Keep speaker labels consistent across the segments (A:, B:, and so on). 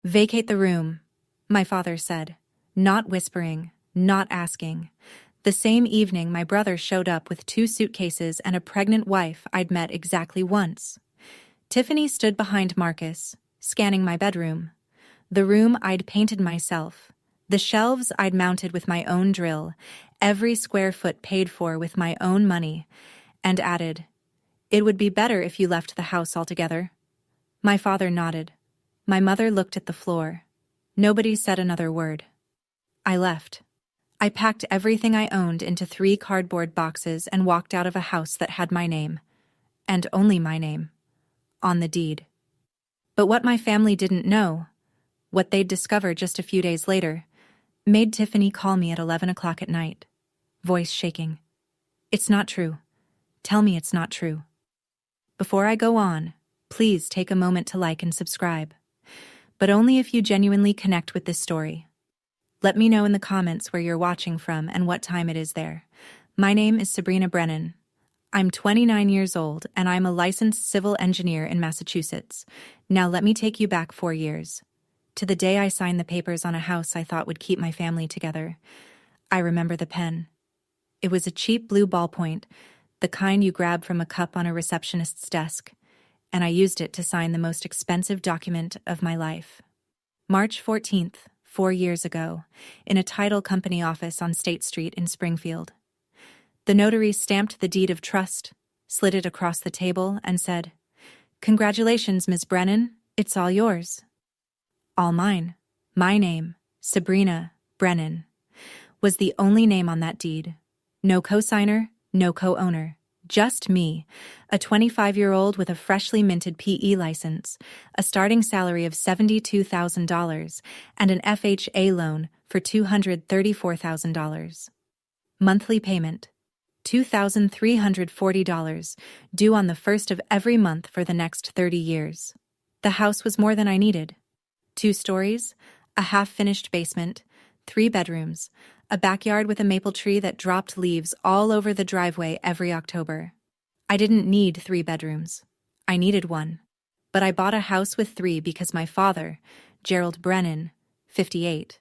A: Vacate the room, my father said, not whispering, not asking. The same evening, my brother showed up with 2 suitcases and a pregnant wife I'd met exactly once. Tiffany stood behind Marcus, scanning my bedroom. The room I'd painted myself. The shelves I'd mounted with my own drill, every square foot paid for with my own money, and added, "It would be better if you left the house altogether." My father nodded. My mother looked at the floor. Nobody said another word. I left. I packed everything I owned into 3 cardboard boxes and walked out of a house that had my name, and only my name, on the deed. But what my family didn't know, what they'd discover just a few days later, made Tiffany call me at 11 o'clock at night, voice shaking. "It's not true. Tell me it's not true." Before I go on, please take a moment to like and subscribe, but only if you genuinely connect with this story. Let me know in the comments where you're watching from and what time it is there. My name is Sabrina Brennan. I'm 29 years old and I'm a licensed civil engineer in Massachusetts. Now let me take you back 4 years, to the day I signed the papers on a house I thought would keep my family together. I remember the pen. It was a cheap blue ballpoint, the kind you grab from a cup on a receptionist's desk, and I used it to sign the most expensive document of my life. March 14th, 4 years ago, in a title company office on State Street in Springfield. The notary stamped the deed of trust, slid it across the table, and said, "Congratulations, Ms. Brennan, it's all yours." All mine. My name, Sabrina Brennan, was the only name on that deed. No co-signer, no co-owner. Just me, a 25-year-old with a freshly minted PE license, a starting salary of $72,000, and an FHA loan for $234,000. Monthly payment, $2,340, due on the first of every month for the next 30 years. The house was more than I needed. 2 stories, a half-finished basement, 3 bedrooms, a backyard with a maple tree that dropped leaves all over the driveway every October. I didn't need 3 bedrooms. I needed 1. But I bought a house with 3 because my father, Gerald Brennan, 58,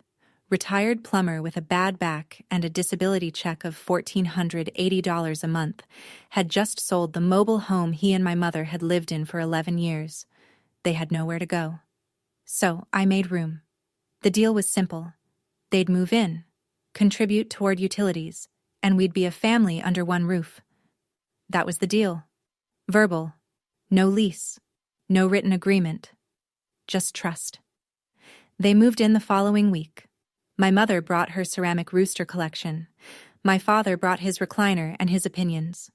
A: retired plumber with a bad back and a disability check of $1,480 a month, had just sold the mobile home he and my mother had lived in for 11 years. They had nowhere to go. So I made room. The deal was simple. They'd move in, contribute toward utilities, and we'd be a family under one roof. That was the deal. Verbal. No lease. No written agreement. Just trust. They moved in the following week. My mother brought her ceramic rooster collection. My father brought his recliner and his opinions.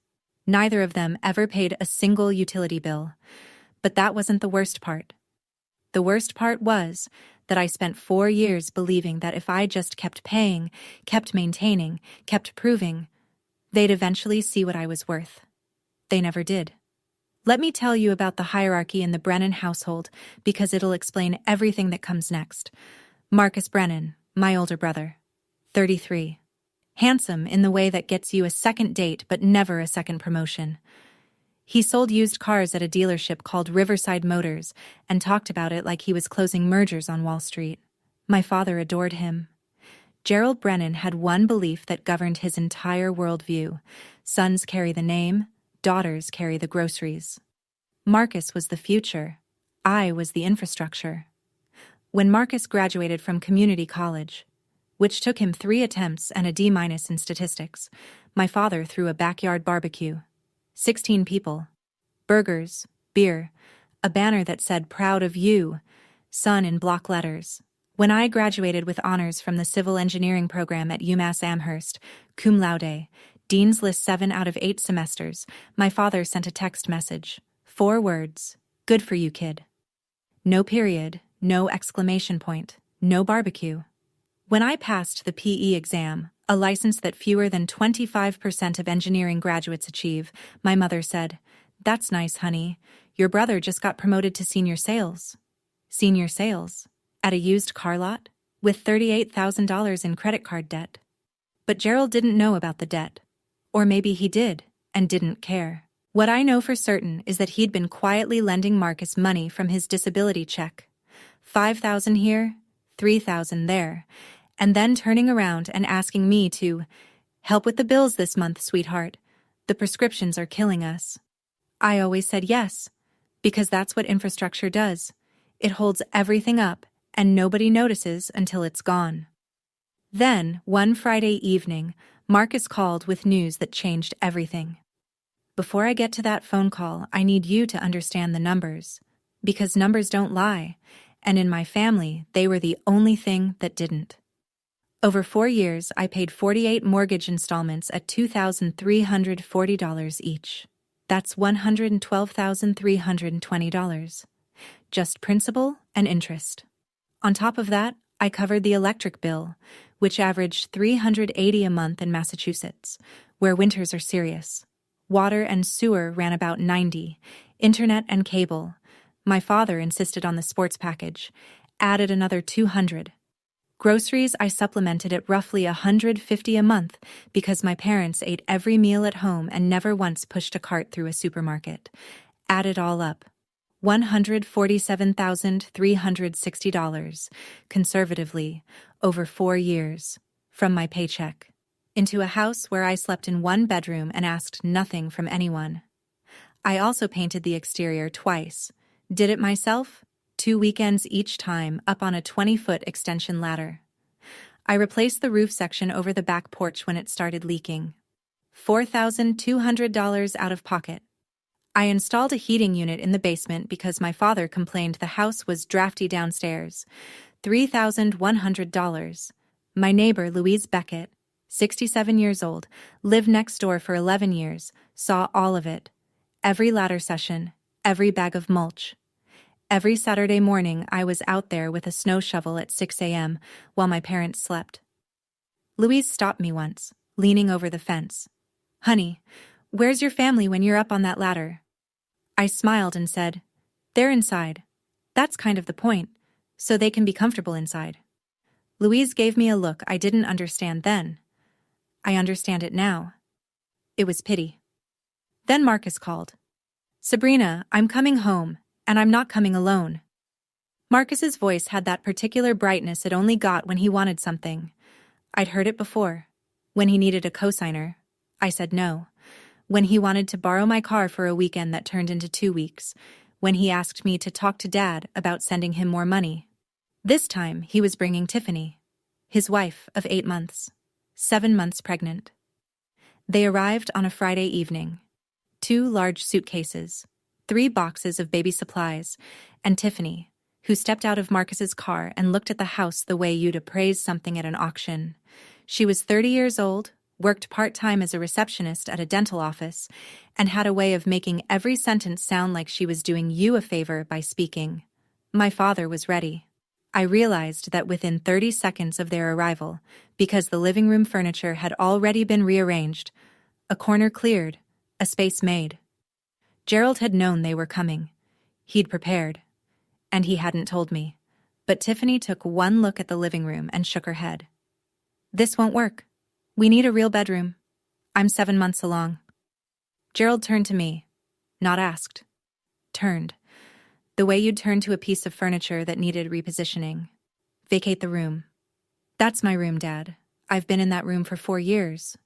A: Neither of them ever paid a single utility bill. But that wasn't the worst part. The worst part was that I spent 4 years believing that if I just kept paying, kept maintaining, kept proving, they'd eventually see what I was worth. They never did. Let me tell you about the hierarchy in the Brennan household because it'll explain everything that comes next. Marcus Brennan, my older brother, 33. Handsome in the way that gets you a second date but never a second promotion. He sold used cars at a dealership called Riverside Motors and talked about it like he was closing mergers on Wall Street. My father adored him. Gerald Brennan had one belief that governed his entire worldview. Sons carry the name, daughters carry the groceries. Marcus was the future. I was the infrastructure. When Marcus graduated from community college, which took him 3 attempts and a D- in statistics, my father threw a backyard barbecue. 16 people. Burgers, beer, a banner that said "Proud of You," son in block letters. When I graduated with honors from the civil engineering program at UMass Amherst, cum laude, Dean's List 7 out of 8 semesters, my father sent a text message. 4 words. "Good for you, kid." No period, no exclamation point, no barbecue. When I passed the PE exam, a license that fewer than 25% of engineering graduates achieve, my mother said, "That's nice, honey. Your brother just got promoted to senior sales." Senior sales? At a used car lot? With $38,000 in credit card debt. But Gerald didn't know about the debt. Or maybe he did, and didn't care. What I know for certain is that he'd been quietly lending Marcus money from his disability check. $5,000 here, $3,000 there, and then turning around and asking me to help with the bills this month, sweetheart. The prescriptions are killing us. I always said yes, because that's what infrastructure does. It holds everything up, and nobody notices until it's gone. Then, one Friday evening, Marcus called with news that changed everything. Before I get to that phone call, I need you to understand the numbers, because numbers don't lie, and in my family, they were the only thing that didn't. Over 4 years, I paid 48 mortgage installments at $2,340 each. That's $112,320. Just principal and interest. On top of that, I covered the electric bill, which averaged $380 a month in Massachusetts, where winters are serious. Water and sewer ran about $90, internet and cable. My father insisted on the sports package, added another $200. Groceries I supplemented at roughly $150 a month because my parents ate every meal at home and never once pushed a cart through a supermarket. Add it all up. $147,360, conservatively, over 4 years, from my paycheck, into a house where I slept in one bedroom and asked nothing from anyone. I also painted the exterior twice. Did it myself? 2 weekends each time, up on a 20-foot extension ladder. I replaced the roof section over the back porch when it started leaking. $4,200 out of pocket. I installed a heating unit in the basement because my father complained the house was drafty downstairs. $3,100. My neighbor, Louise Vacate, 67 years old, lived next door for 11 years, saw all of it. Every ladder session, every bag of mulch. Every Saturday morning, I was out there with a snow shovel at 6 a.m. while my parents slept. Louise stopped me once, leaning over the fence. "Honey, where's your family when you're up on that ladder?" I smiled and said, "They're inside. That's kind of the point, so they can be comfortable inside." Louise gave me a look I didn't understand then. I understand it now. It was pity. Then Marcus called. "Sabrina, I'm coming home, and I'm not coming alone." Marcus's voice had that particular brightness it only got when he wanted something. I'd heard it before. When he needed a cosigner, I said no. When he wanted to borrow my car for a weekend that turned into 2 weeks. When he asked me to talk to Dad about sending him more money. This time, he was bringing Tiffany, his wife of 8 months, 7 months pregnant. They arrived on a Friday evening. 2 large suitcases, 3 boxes of baby supplies, and Tiffany, who stepped out of Marcus's car and looked at the house the way you'd appraise something at an auction. She was 30 years old, worked part-time as a receptionist at a dental office, and had a way of making every sentence sound like she was doing you a favor by speaking. My father was ready. I realized that within 30 seconds of their arrival, because the living room furniture had already been rearranged, a corner cleared, a space made. Gerald had known they were coming. He'd prepared. And he hadn't told me. But Tiffany took one look at the living room and shook her head. "This won't work. We need a real bedroom. I'm 7 months along." Gerald turned to me. Not asked. Turned. The way you'd turn to a piece of furniture that needed repositioning. "Vacate the room." "That's my room, Dad. I've been in that room for 4 years.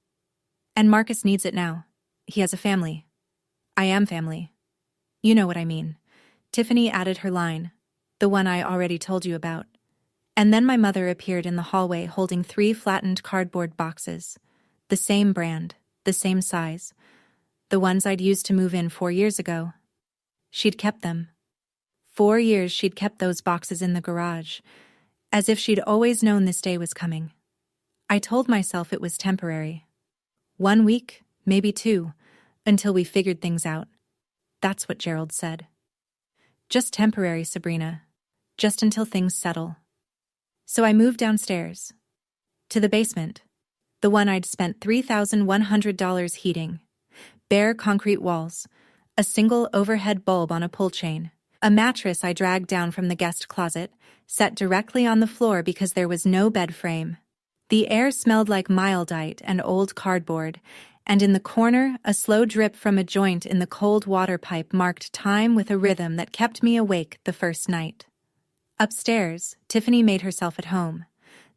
A: And Marcus needs it now. He has a family. I am family. You know what I mean." Tiffany added her line, the one I already told you about. And then my mother appeared in the hallway holding 3 flattened cardboard boxes. The same brand, the same size. The ones I'd used to move in 4 years ago. She'd kept them. 4 years she'd kept those boxes in the garage, as if she'd always known this day was coming. I told myself it was temporary. 1 week, maybe 2, until we figured things out. That's what Gerald said. "Just temporary, Sabrina. Just until things settle." So I moved downstairs. To the basement. The one I'd spent $3,100 heating. Bare concrete walls. A single overhead bulb on a pull chain. A mattress I dragged down from the guest closet, set directly on the floor because there was no bed frame. The air smelled like Mildite and old cardboard, and in the corner, a slow drip from a joint in the cold water pipe marked time with a rhythm that kept me awake the first night. Upstairs, Tiffany made herself at home.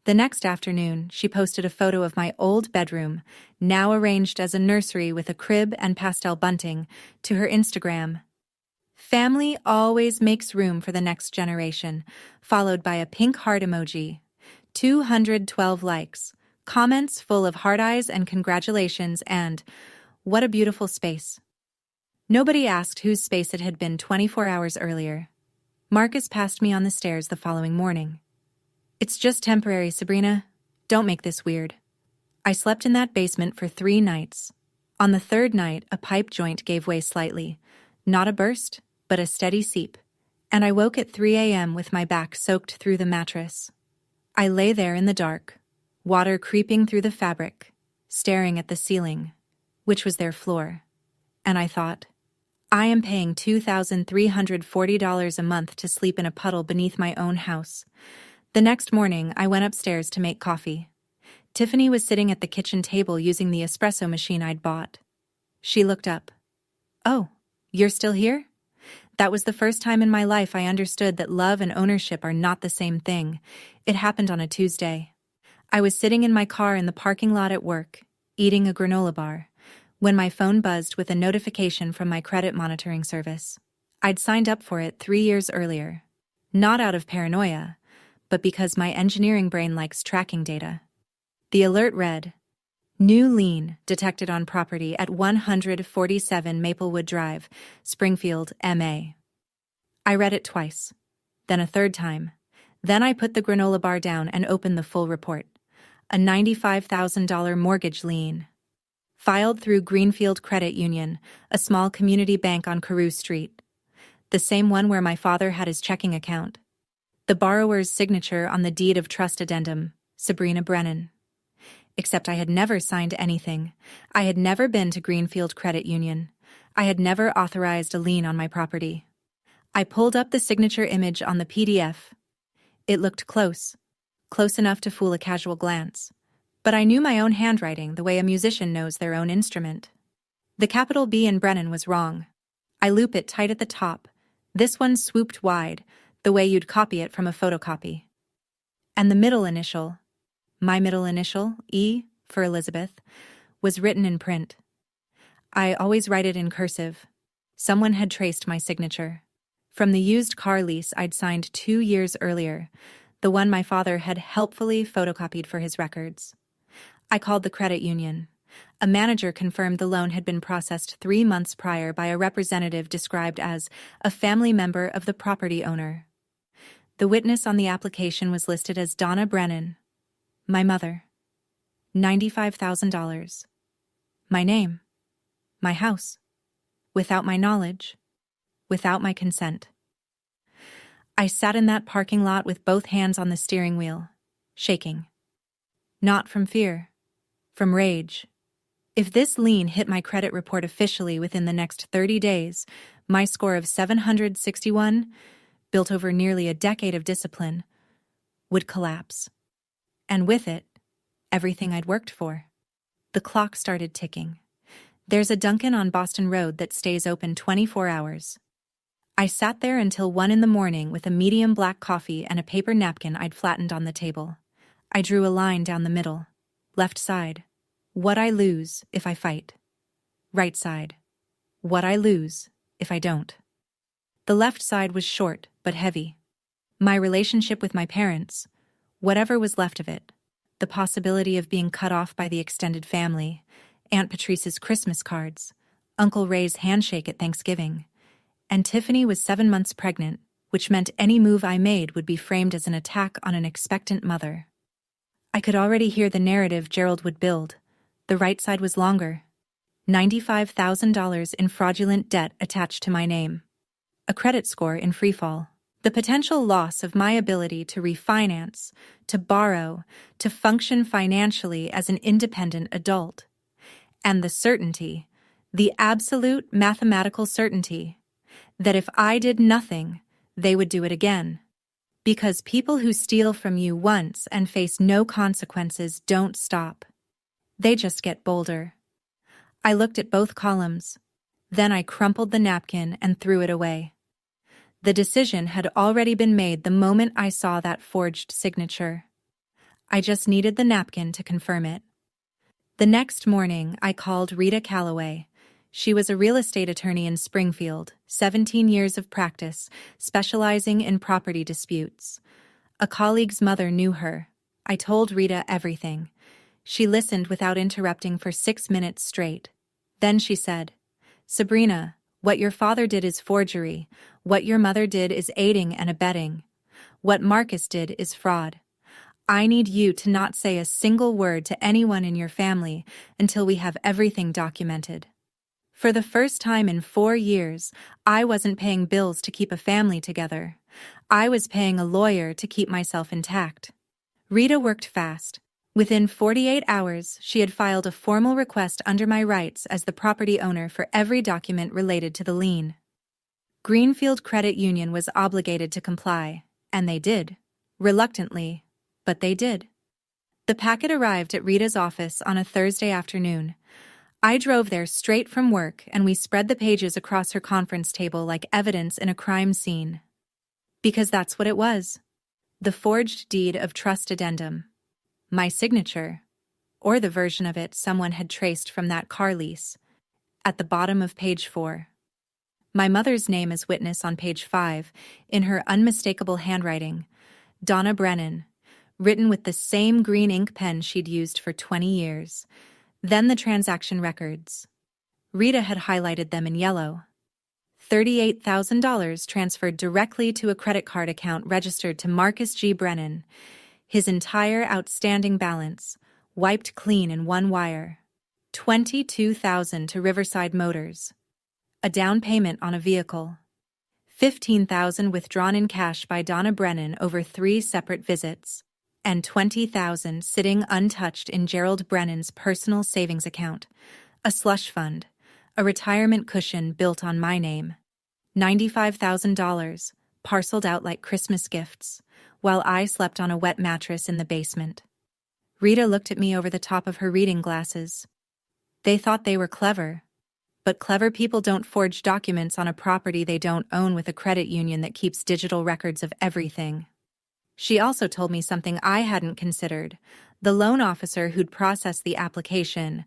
A: The next afternoon, she posted a photo of my old bedroom, now arranged as a nursery with a crib and pastel bunting, to her Instagram. Family always makes room for the next generation, followed by a pink heart emoji. 212 likes, comments full of heart eyes and congratulations, and what a beautiful space. Nobody asked whose space it had been 24 hours earlier. Marcus passed me on the stairs the following morning. "It's just temporary, Sabrina. Don't make this weird." I slept in that basement for 3 nights. On the 3rd night, a pipe joint gave way slightly. Not a burst, but a steady seep. And I woke at 3 a.m. with my back soaked through the mattress. I lay there in the dark, water creeping through the fabric, staring at the ceiling, which was their floor. And I thought, I am paying $2,340 a month to sleep in a puddle beneath my own house. The next morning, I went upstairs to make coffee. Tiffany was sitting at the kitchen table using the espresso machine I'd bought. She looked up. "Oh, you're still here?" That was the first time in my life I understood that love and ownership are not the same thing. It happened on a Tuesday. I was sitting in my car in the parking lot at work, eating a granola bar, when my phone buzzed with a notification from my credit monitoring service. I'd signed up for it 3 years earlier. Not out of paranoia, but because my engineering brain likes tracking data. The alert read, "New lien detected on property at 147 Maplewood Drive, Springfield, MA." I read it twice, then a 3rd time. Then I put the granola bar down and opened the full report. A $95,000 mortgage lien. Filed through Greenfield Credit Union, a small community bank on Carew Street. The same one where my father had his checking account. The borrower's signature on the deed of trust addendum, Sabrina Brennan. Except I had never signed anything. I had never been to Greenfield Credit Union. I had never authorized a lien on my property. I pulled up the signature image on the PDF. It looked close enough to fool a casual glance. But I knew my own handwriting the way a musician knows their own instrument. The capital B in Brennan was wrong. I loop it tight at the top. This one swooped wide, the way you'd copy it from a photocopy. And the middle initial, my middle initial, E, for Elizabeth, was written in print. I always write it in cursive. Someone had traced my signature. From the used car lease I'd signed 2 years earlier, the one my father had helpfully photocopied for his records. I called the credit union. A manager confirmed the loan had been processed 3 months prior by a representative described as a family member of the property owner. The witness on the application was listed as Donna Brennan, my mother. $95,000. My name. My house. Without my knowledge. Without my consent. I sat in that parking lot with both hands on the steering wheel, shaking. Not from fear. From rage. If this lien hit my credit report officially within the next 30 days, my score of 761, built over nearly a decade of discipline, would collapse. And with it, everything I'd worked for. The clock started ticking. There's a Dunkin' on Boston Road that stays open 24 hours. I sat there until 1 in the morning with a medium black coffee and a paper napkin I'd flattened on the table. I drew a line down the middle. Left side. What I lose if I fight. Right side. What I lose if I don't. The left side was short but heavy. My relationship with my parents, whatever was left of it, the possibility of being cut off by the extended family, Aunt Patrice's Christmas cards, Uncle Ray's handshake at Thanksgiving, and Tiffany was 7 months pregnant, which meant any move I made would be framed as an attack on an expectant mother. I could already hear the narrative Gerald would build. The right side was longer. $95,000 in fraudulent debt attached to my name. A credit score in freefall. The potential loss of my ability to refinance, to borrow, to function financially as an independent adult. And the certainty, the absolute mathematical certainty, that if I did nothing, they would do it again. Because people who steal from you once and face no consequences don't stop. They just get bolder. I looked at both columns. Then I crumpled the napkin and threw it away. The decision had already been made the moment I saw that forged signature. I just needed the napkin to confirm it. The next morning, I called Rita Calloway. She was a real estate attorney in Springfield, 17 years of practice, specializing in property disputes. A colleague's mother knew her. I told Rita everything. She listened without interrupting for 6 minutes straight. Then she said, "Sabrina, what your father did is forgery. What your mother did is aiding and abetting. What Marcus did is fraud. I need you to not say a single word to anyone in your family until we have everything documented." For the first time in 4 years, I wasn't paying bills to keep a family together. I was paying a lawyer to keep myself intact. Rita worked fast. Within 48 hours, she had filed a formal request under my rights as the property owner for every document related to the lien. Greenfield Credit Union was obligated to comply, and they did. Reluctantly, but they did. The packet arrived at Rita's office on a Thursday afternoon. I drove there straight from work, and we spread the pages across her conference table like evidence in a crime scene. Because that's what it was. The forged deed of trust addendum. My signature, or the version of it someone had traced from that car lease, at the bottom of page 4. My mother's name as witness on page 5, in her unmistakable handwriting, Donna Brennan, written with the same green ink pen she'd used for 20 years. Then the transaction records. Rita had highlighted them in yellow. $38,000 transferred directly to a credit card account registered to Marcus G. Brennan. His entire outstanding balance, wiped clean in one wire. $22,000 to Riverside Motors. A down payment on a vehicle. $15,000 withdrawn in cash by Donna Brennan over 3 separate visits. And $20,000 sitting untouched in Gerald Brennan's personal savings account. A slush fund. A retirement cushion built on my name. $95,000, parceled out like Christmas gifts, while I slept on a wet mattress in the basement. Rita looked at me over the top of her reading glasses. They thought they were clever. But clever people don't forge documents on a property they don't own with a credit union that keeps digital records of everything. She also told me something I hadn't considered. The loan officer who'd processed the application,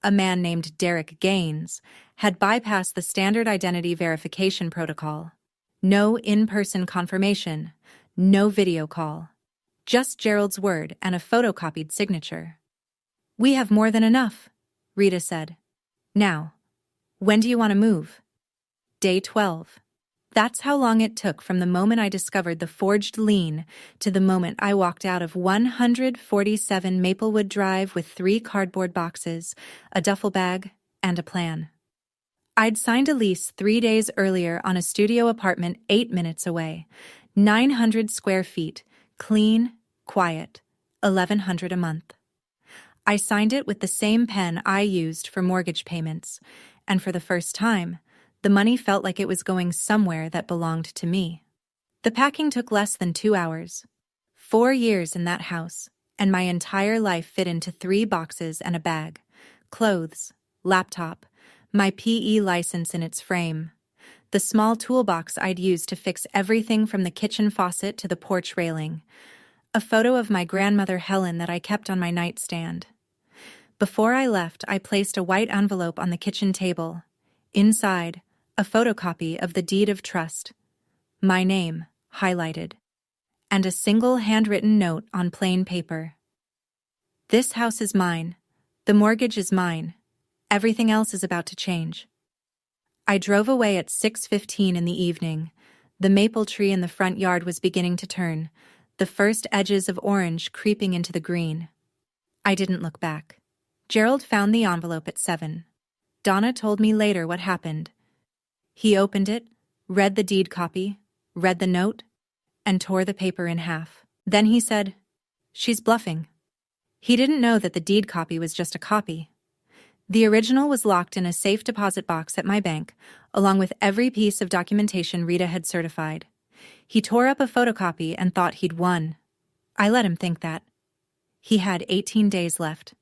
A: a man named Derek Gaines, had bypassed the standard identity verification protocol. No in-person confirmation, no video call. Just Gerald's word and a photocopied signature. "We have more than enough," Rita said. "Now, when do you want to move?" Day 12. That's how long it took from the moment I discovered the forged lien to the moment I walked out of 147 Maplewood Drive with 3 cardboard boxes, a duffel bag, and a plan. I'd signed a lease 3 days earlier on a studio apartment 8 minutes away, 900 square feet, clean, quiet, $1,100 a month. I signed it with the same pen I used for mortgage payments, and for the first time, the money felt like it was going somewhere that belonged to me. The packing took less than 2 hours. 4 years in that house, and my entire life fit into 3 boxes and a bag. Clothes, laptop, my PE license in its frame, the small toolbox I'd used to fix everything from the kitchen faucet to the porch railing, a photo of my grandmother Helen that I kept on my nightstand. Before I left, I placed a white envelope on the kitchen table. Inside, a photocopy of the deed of trust, my name, highlighted, and a single handwritten note on plain paper. "This house is mine. The mortgage is mine. Everything else is about to change." I drove away at 6:15 in the evening. The maple tree in the front yard was beginning to turn, the first edges of orange creeping into the green. I didn't look back. Gerald found the envelope at 7. Donna told me later what happened. He opened it, read the deed copy, read the note, and tore the paper in half. Then he said, "She's bluffing." He didn't know that the deed copy was just a copy. The original was locked in a safe deposit box at my bank, along with every piece of documentation Rita had certified. He tore up a photocopy and thought he'd won. I let him think that. He had 18 days left.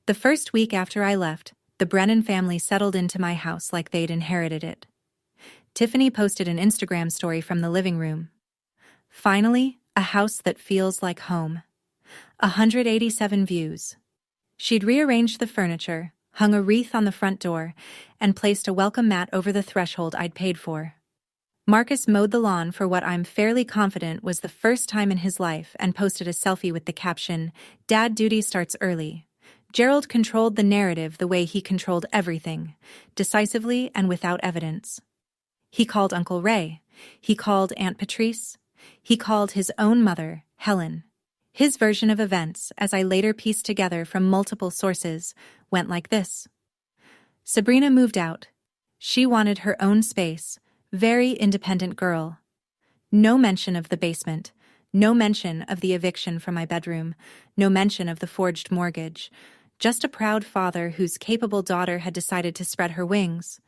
A: The first week after I left, the Brennan family settled into my house like they'd inherited it. Tiffany posted an Instagram story from the living room. Finally, a house that feels like home. 187 views. She'd rearranged the furniture, hung a wreath on the front door, and placed a welcome mat over the threshold I'd paid for. Marcus mowed the lawn for what I'm fairly confident was the first time in his life and posted a selfie with the caption, "Dad duty starts early." Gerald controlled the narrative the way he controlled everything, decisively and without evidence. He called Uncle Ray. He called Aunt Patrice. He called his own mother, Helen. His version of events, as I later pieced together from multiple sources, went like this. Sabrina moved out. She wanted her own space, very independent girl. No mention of the basement, no mention of the eviction from my bedroom, no mention of the forged mortgage, just a proud father whose capable daughter had decided to spread her wings.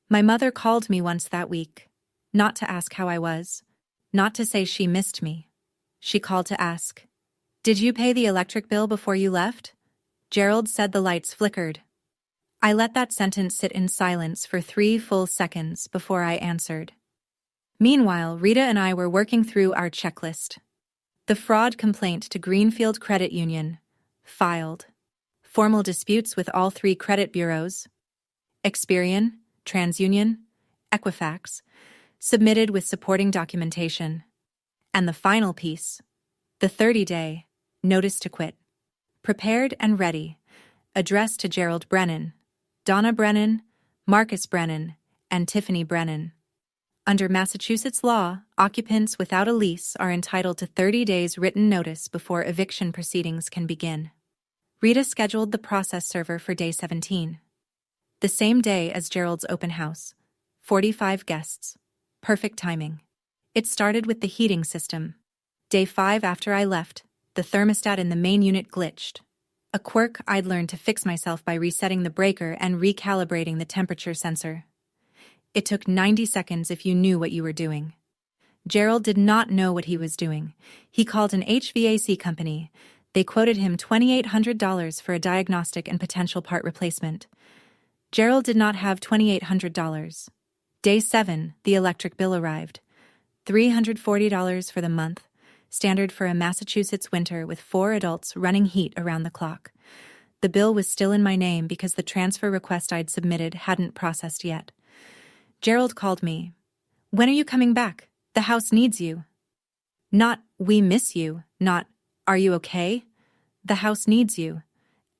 A: My mother called me once that week, not to ask how I was, not to say she missed me. She called to ask, "Did you pay the electric bill before you left?" Gerald said the lights flickered. I let that sentence sit in silence for 3 full seconds before I answered. Meanwhile, Rita and I were working through our checklist. The fraud complaint to Greenfield Credit Union. Filed. Formal disputes with all 3 credit bureaus. Experian, TransUnion, Equifax. Submitted with supporting documentation. And the final piece. The 30-day notice to quit. Prepared and ready. Addressed to Gerald Brennan, Donna Brennan, Marcus Brennan, and Tiffany Brennan. Under Massachusetts law, occupants without a lease are entitled to 30 days written notice before eviction proceedings can begin. Rita scheduled the process server for day 17. The same day as Gerald's open house. 45 guests. Perfect timing. It started with the heating system. Day 5 after I left, the thermostat in the main unit glitched. A quirk I'd learned to fix myself by resetting the breaker and recalibrating the temperature sensor. It took 90 seconds if you knew what you were doing. Gerald did not know what he was doing. He called an HVAC company. They quoted him $2,800 for a diagnostic and potential part replacement. Gerald did not have $2,800. Day 7, the electric bill arrived. $340 for the month, standard for a Massachusetts winter with 4 adults running heat around the clock. The bill was still in my name because the transfer request I'd submitted hadn't processed yet. Gerald called me. "When are you coming back? The house needs you." Not, "We miss you," not, "Are you okay?" "The house needs you."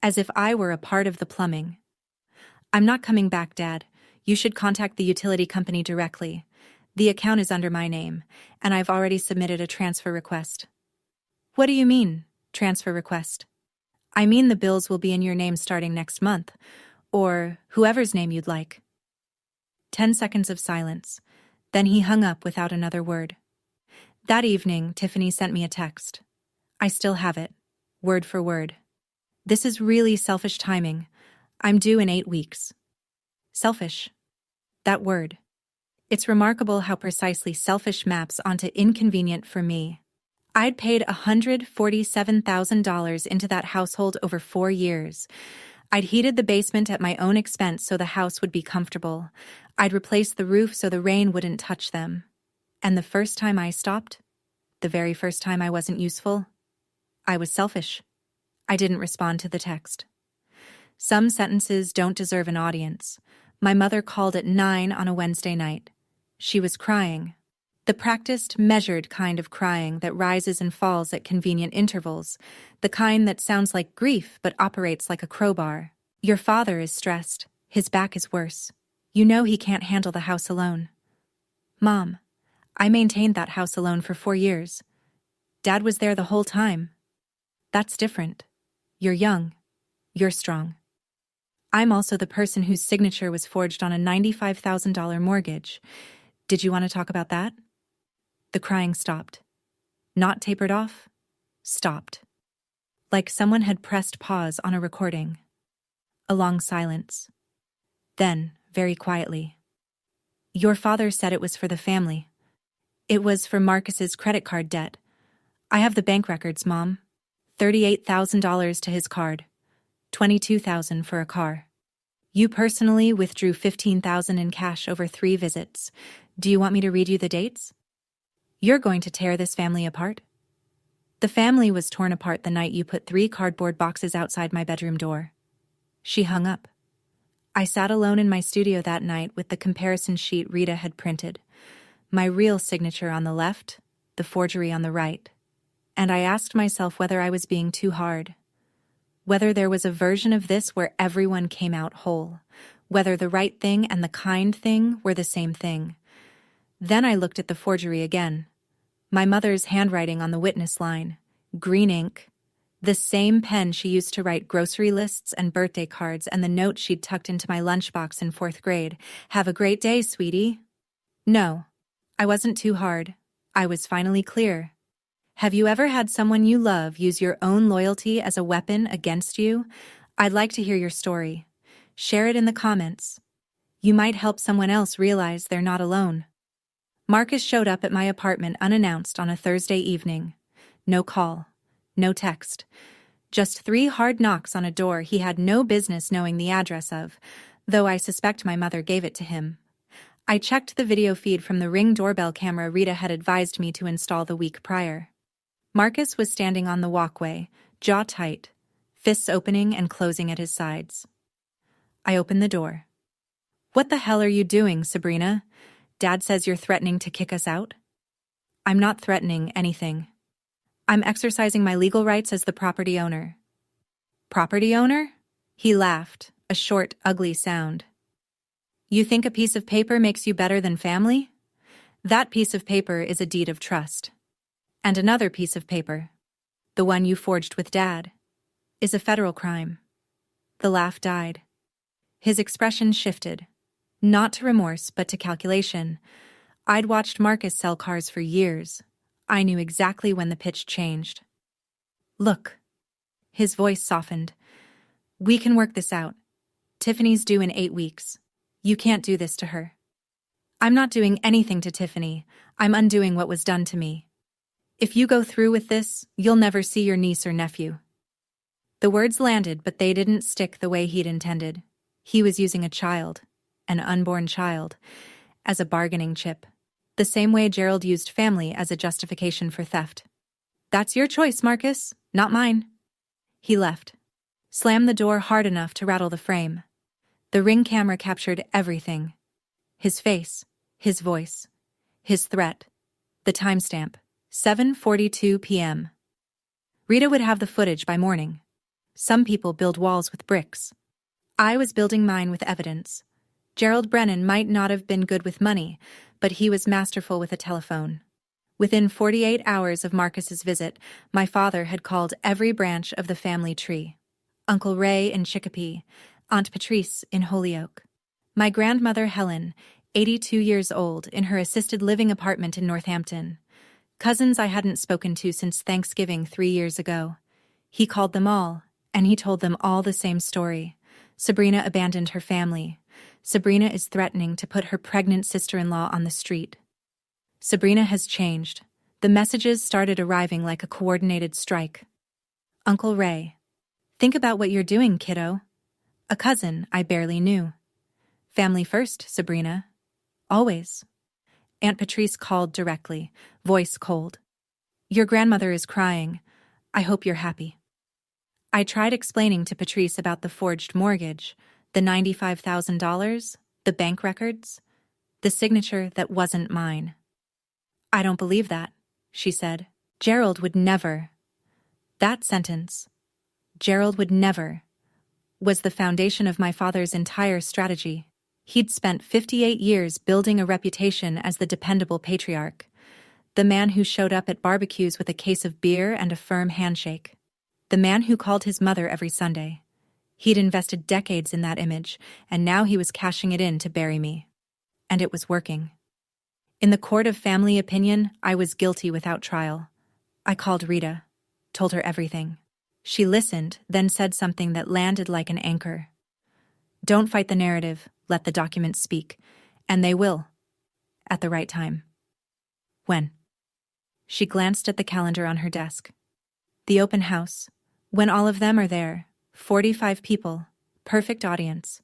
A: As if I were a part of the plumbing. "I'm not coming back, Dad. You should contact the utility company directly. The account is under my name, and I've already submitted a transfer request." "What do you mean, transfer request?" "I mean the bills will be in your name starting next month, or whoever's name you'd like." 10 seconds of silence. Then he hung up without another word. That evening, Tiffany sent me a text. I still have it, word for word. "This is really selfish timing. I'm due in 8 weeks." Selfish. That word. It's remarkable how precisely selfish maps onto inconvenient for me. I'd paid $147,000 into that household over 4 years. I'd heated the basement at my own expense so the house would be comfortable. I'd replaced the roof so the rain wouldn't touch them. And the first time I stopped, the very first time I wasn't useful, I was selfish. I didn't respond to the text. Some sentences don't deserve an audience. My mother called at 9 on a Wednesday night. She was crying. The practiced, measured kind of crying that rises and falls at convenient intervals, the kind that sounds like grief but operates like a crowbar. "Your father is stressed. His back is worse. You know he can't handle the house alone." "Mom, I maintained that house alone for 4 years. Dad was there the whole time." "That's different. You're young. You're strong. I'm also the person whose signature was forged on a $95,000 mortgage. Did you want to talk about that?" The crying stopped. Not tapered off. Stopped. Like someone had pressed pause on a recording. A long silence. Then, very quietly, "Your father said it was for the family. It was for Marcus's credit card debt. I have the bank records, Mom. $38,000 to his card. $22,000 for a car. You personally withdrew $15,000 in cash over 3 visits. Do you want me to read you the dates? You're going to tear this family apart? The family was torn apart the night you put 3 cardboard boxes outside my bedroom door. She hung up. I sat alone in my studio that night with the comparison sheet Rita had printed. My real signature on the left, the forgery on the right. And I asked myself whether I was being too hard. Whether there was a version of this where everyone came out whole. Whether the right thing and the kind thing were the same thing. Then I looked at the forgery again. My mother's handwriting on the witness line. Green ink. The same pen she used to write grocery lists and birthday cards, and the note she'd tucked into my lunchbox in 4th grade. Have a great day, sweetie. No, I wasn't too hard. I was finally clear. Have you ever had someone you love use your own loyalty as a weapon against you? I'd like to hear your story. Share it in the comments. You might help someone else realize they're not alone. Marcus showed up at my apartment unannounced on a Thursday evening. No call. No text. Just 3 hard knocks on a door he had no business knowing the address of, though I suspect my mother gave it to him. I checked the video feed from the Ring doorbell camera Rita had advised me to install the week prior. Marcus was standing on the walkway, jaw tight, fists opening and closing at his sides. I opened the door. What the hell are you doing, Sabrina? Dad says you're threatening to kick us out? I'm not threatening anything. I'm exercising my legal rights as the property owner. Property owner? He laughed, a short, ugly sound. You think a piece of paper makes you better than family? That piece of paper is a deed of trust. And another piece of paper, the one you forged with Dad, is a federal crime. The laugh died. His expression shifted, not to remorse but to calculation. I'd watched Marcus sell cars for years. I knew exactly when the pitch changed. Look. His voice softened. We can work this out. Tiffany's due in 8 weeks. You can't do this to her. I'm not doing anything to Tiffany. I'm undoing what was done to me. If you go through with this, you'll never see your niece or nephew. The words landed, but they didn't stick the way he'd intended. He was using a child, an unborn child, as a bargaining chip. The same way Gerald used family as a justification for theft. That's your choice, Marcus, not mine. He left. Slammed the door hard enough to rattle the frame. The Ring camera captured everything. His face, his voice, his threat, the timestamp, 7:42 p.m. Rita would have the footage by morning. Some people build walls with bricks. I was building mine with evidence. Gerald Brennan might not have been good with money, but he was masterful with a telephone. Within 48 hours of Marcus's visit, my father had called every branch of the family tree. Uncle Ray in Chicopee, Aunt Patrice in Holyoke. My grandmother Helen, 82 years old, in her assisted living apartment in Northampton. Cousins I hadn't spoken to since Thanksgiving 3 years ago. He called them all, and he told them all the same story. Sabrina abandoned her family. Sabrina is threatening to put her pregnant sister-in-law on the street. Sabrina has changed. The messages started arriving like a coordinated strike. Uncle Ray. Think about what you're doing, kiddo. A cousin I barely knew. Family first, Sabrina. Always. Aunt Patrice called directly, voice cold. Your grandmother is crying. I hope you're happy. I tried explaining to Patrice about the forged mortgage, the $95,000, the bank records, the signature that wasn't mine. I don't believe that, she said. Gerald would never. That sentence, Gerald would never, was the foundation of my father's entire strategy. He'd spent 58 years building a reputation as the dependable patriarch, the man who showed up at barbecues with a case of beer and a firm handshake, the man who called his mother every Sunday. He'd invested decades in that image, and now he was cashing it in to bury me. And it was working. In the court of family opinion, I was guilty without trial. I called Rita, told her everything. She listened, then said something that landed like an anchor. Don't fight the narrative, let the documents speak. And they will. At the right time. When? She glanced at the calendar on her desk. The open house. When all of them are there. 45 people. Perfect audience.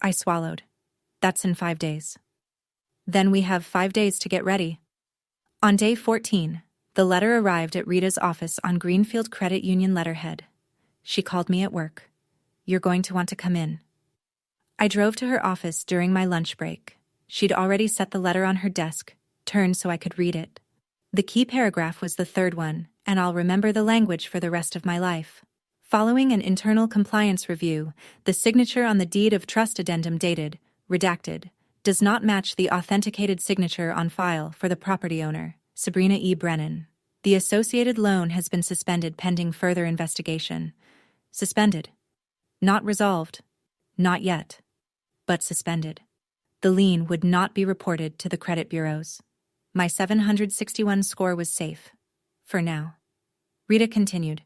A: I swallowed. That's in 5 days. Then we have 5 days to get ready. On day 14, the letter arrived at Rita's office on Greenfield Credit Union letterhead. She called me at work. You're going to want to come in. I drove to her office during my lunch break. She'd already set the letter on her desk, turned so I could read it. The key paragraph was the third one, and I'll remember the language for the rest of my life. Following an internal compliance review, the signature on the deed of trust addendum dated, redacted, does not match the authenticated signature on file for the property owner, Sabrina E. Brennan. The associated loan has been suspended pending further investigation. Suspended. Not resolved. Not yet. But suspended. The lien would not be reported to the credit bureaus. My 761 score was safe. For now. Rita continued.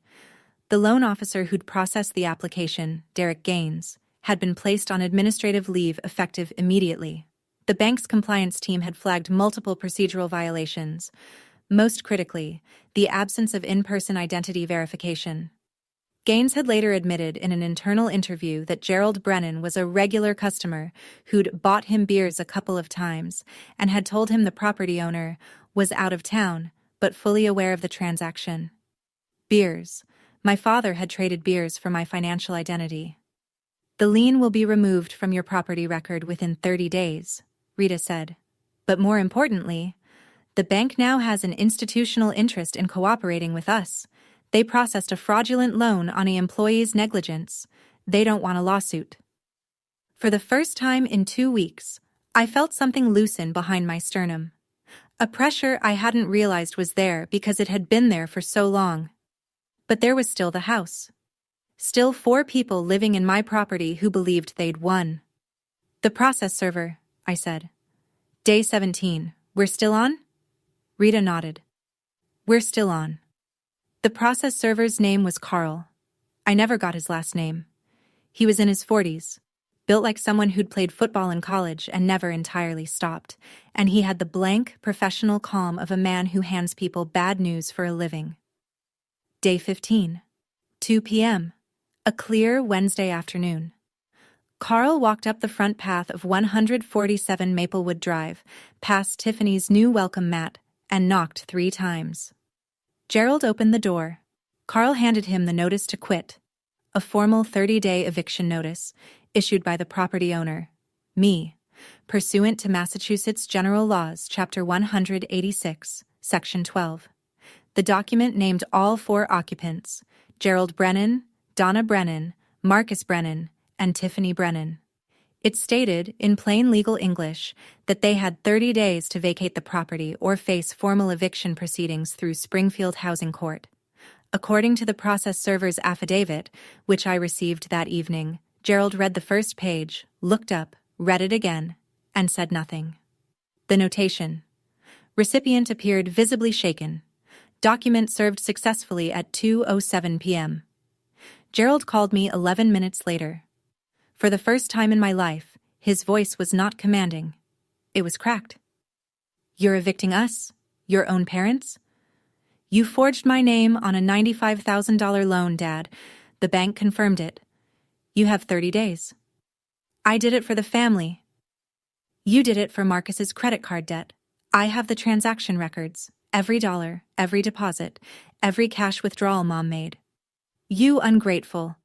A: The loan officer who'd processed the application, Derek Gaines, had been placed on administrative leave effective immediately. The bank's compliance team had flagged multiple procedural violations. Most critically, the absence of in-person identity verification. Gaines had later admitted in an internal interview that Gerald Brennan was a regular customer who'd bought him beers a couple of times and had told him the property owner was out of town, but fully aware of the transaction. Beers. My father had traded beers for my financial identity. The lien will be removed from your property record within 30 days, Rita said. But more importantly, the bank now has an institutional interest in cooperating with us. They processed a fraudulent loan on an employee's negligence. They don't want a lawsuit. For the first time in 2 weeks, I felt something loosen behind my sternum. A pressure I hadn't realized was there because it had been there for so long. But there was still the house. Still 4 people living in my property who believed they'd won. The process server, I said. Day 17, we're still on? Rita nodded. We're still on. The process server's name was Carl. I never got his last name. He was in his 40s, built like someone who'd played football in college and never entirely stopped, and he had the blank, professional calm of a man who hands people bad news for a living. Day 15. 2 p.m. A clear Wednesday afternoon. Carl walked up the front path of 147 Maplewood Drive, past Tiffany's new welcome mat, and knocked 3 times. Gerald opened the door. Carl handed him the notice to quit, a formal 30-day eviction notice, issued by the property owner, me, pursuant to Massachusetts General Laws, Chapter 186, Section 12. The document named all 4 occupants, Gerald Brennan, Donna Brennan, Marcus Brennan, and Tiffany Brennan. It stated, in plain legal English, that they had 30 days to vacate the property or face formal eviction proceedings through Springfield Housing Court. According to the process server's affidavit, which I received that evening, Gerald read the first page, looked up, read it again, and said nothing. The notation. Recipient appeared visibly shaken. Document served successfully at 2:07 p.m. Gerald called me 11 minutes later. For the first time in my life, his voice was not commanding. It was cracked. You're evicting us? Your own parents? You forged my name on a $95,000 loan, Dad. The bank confirmed it. You have 30 days. I did it for the family. You did it for Marcus's credit card debt. I have the transaction records. Every dollar, every deposit, every cash withdrawal Mom made. You ungrateful.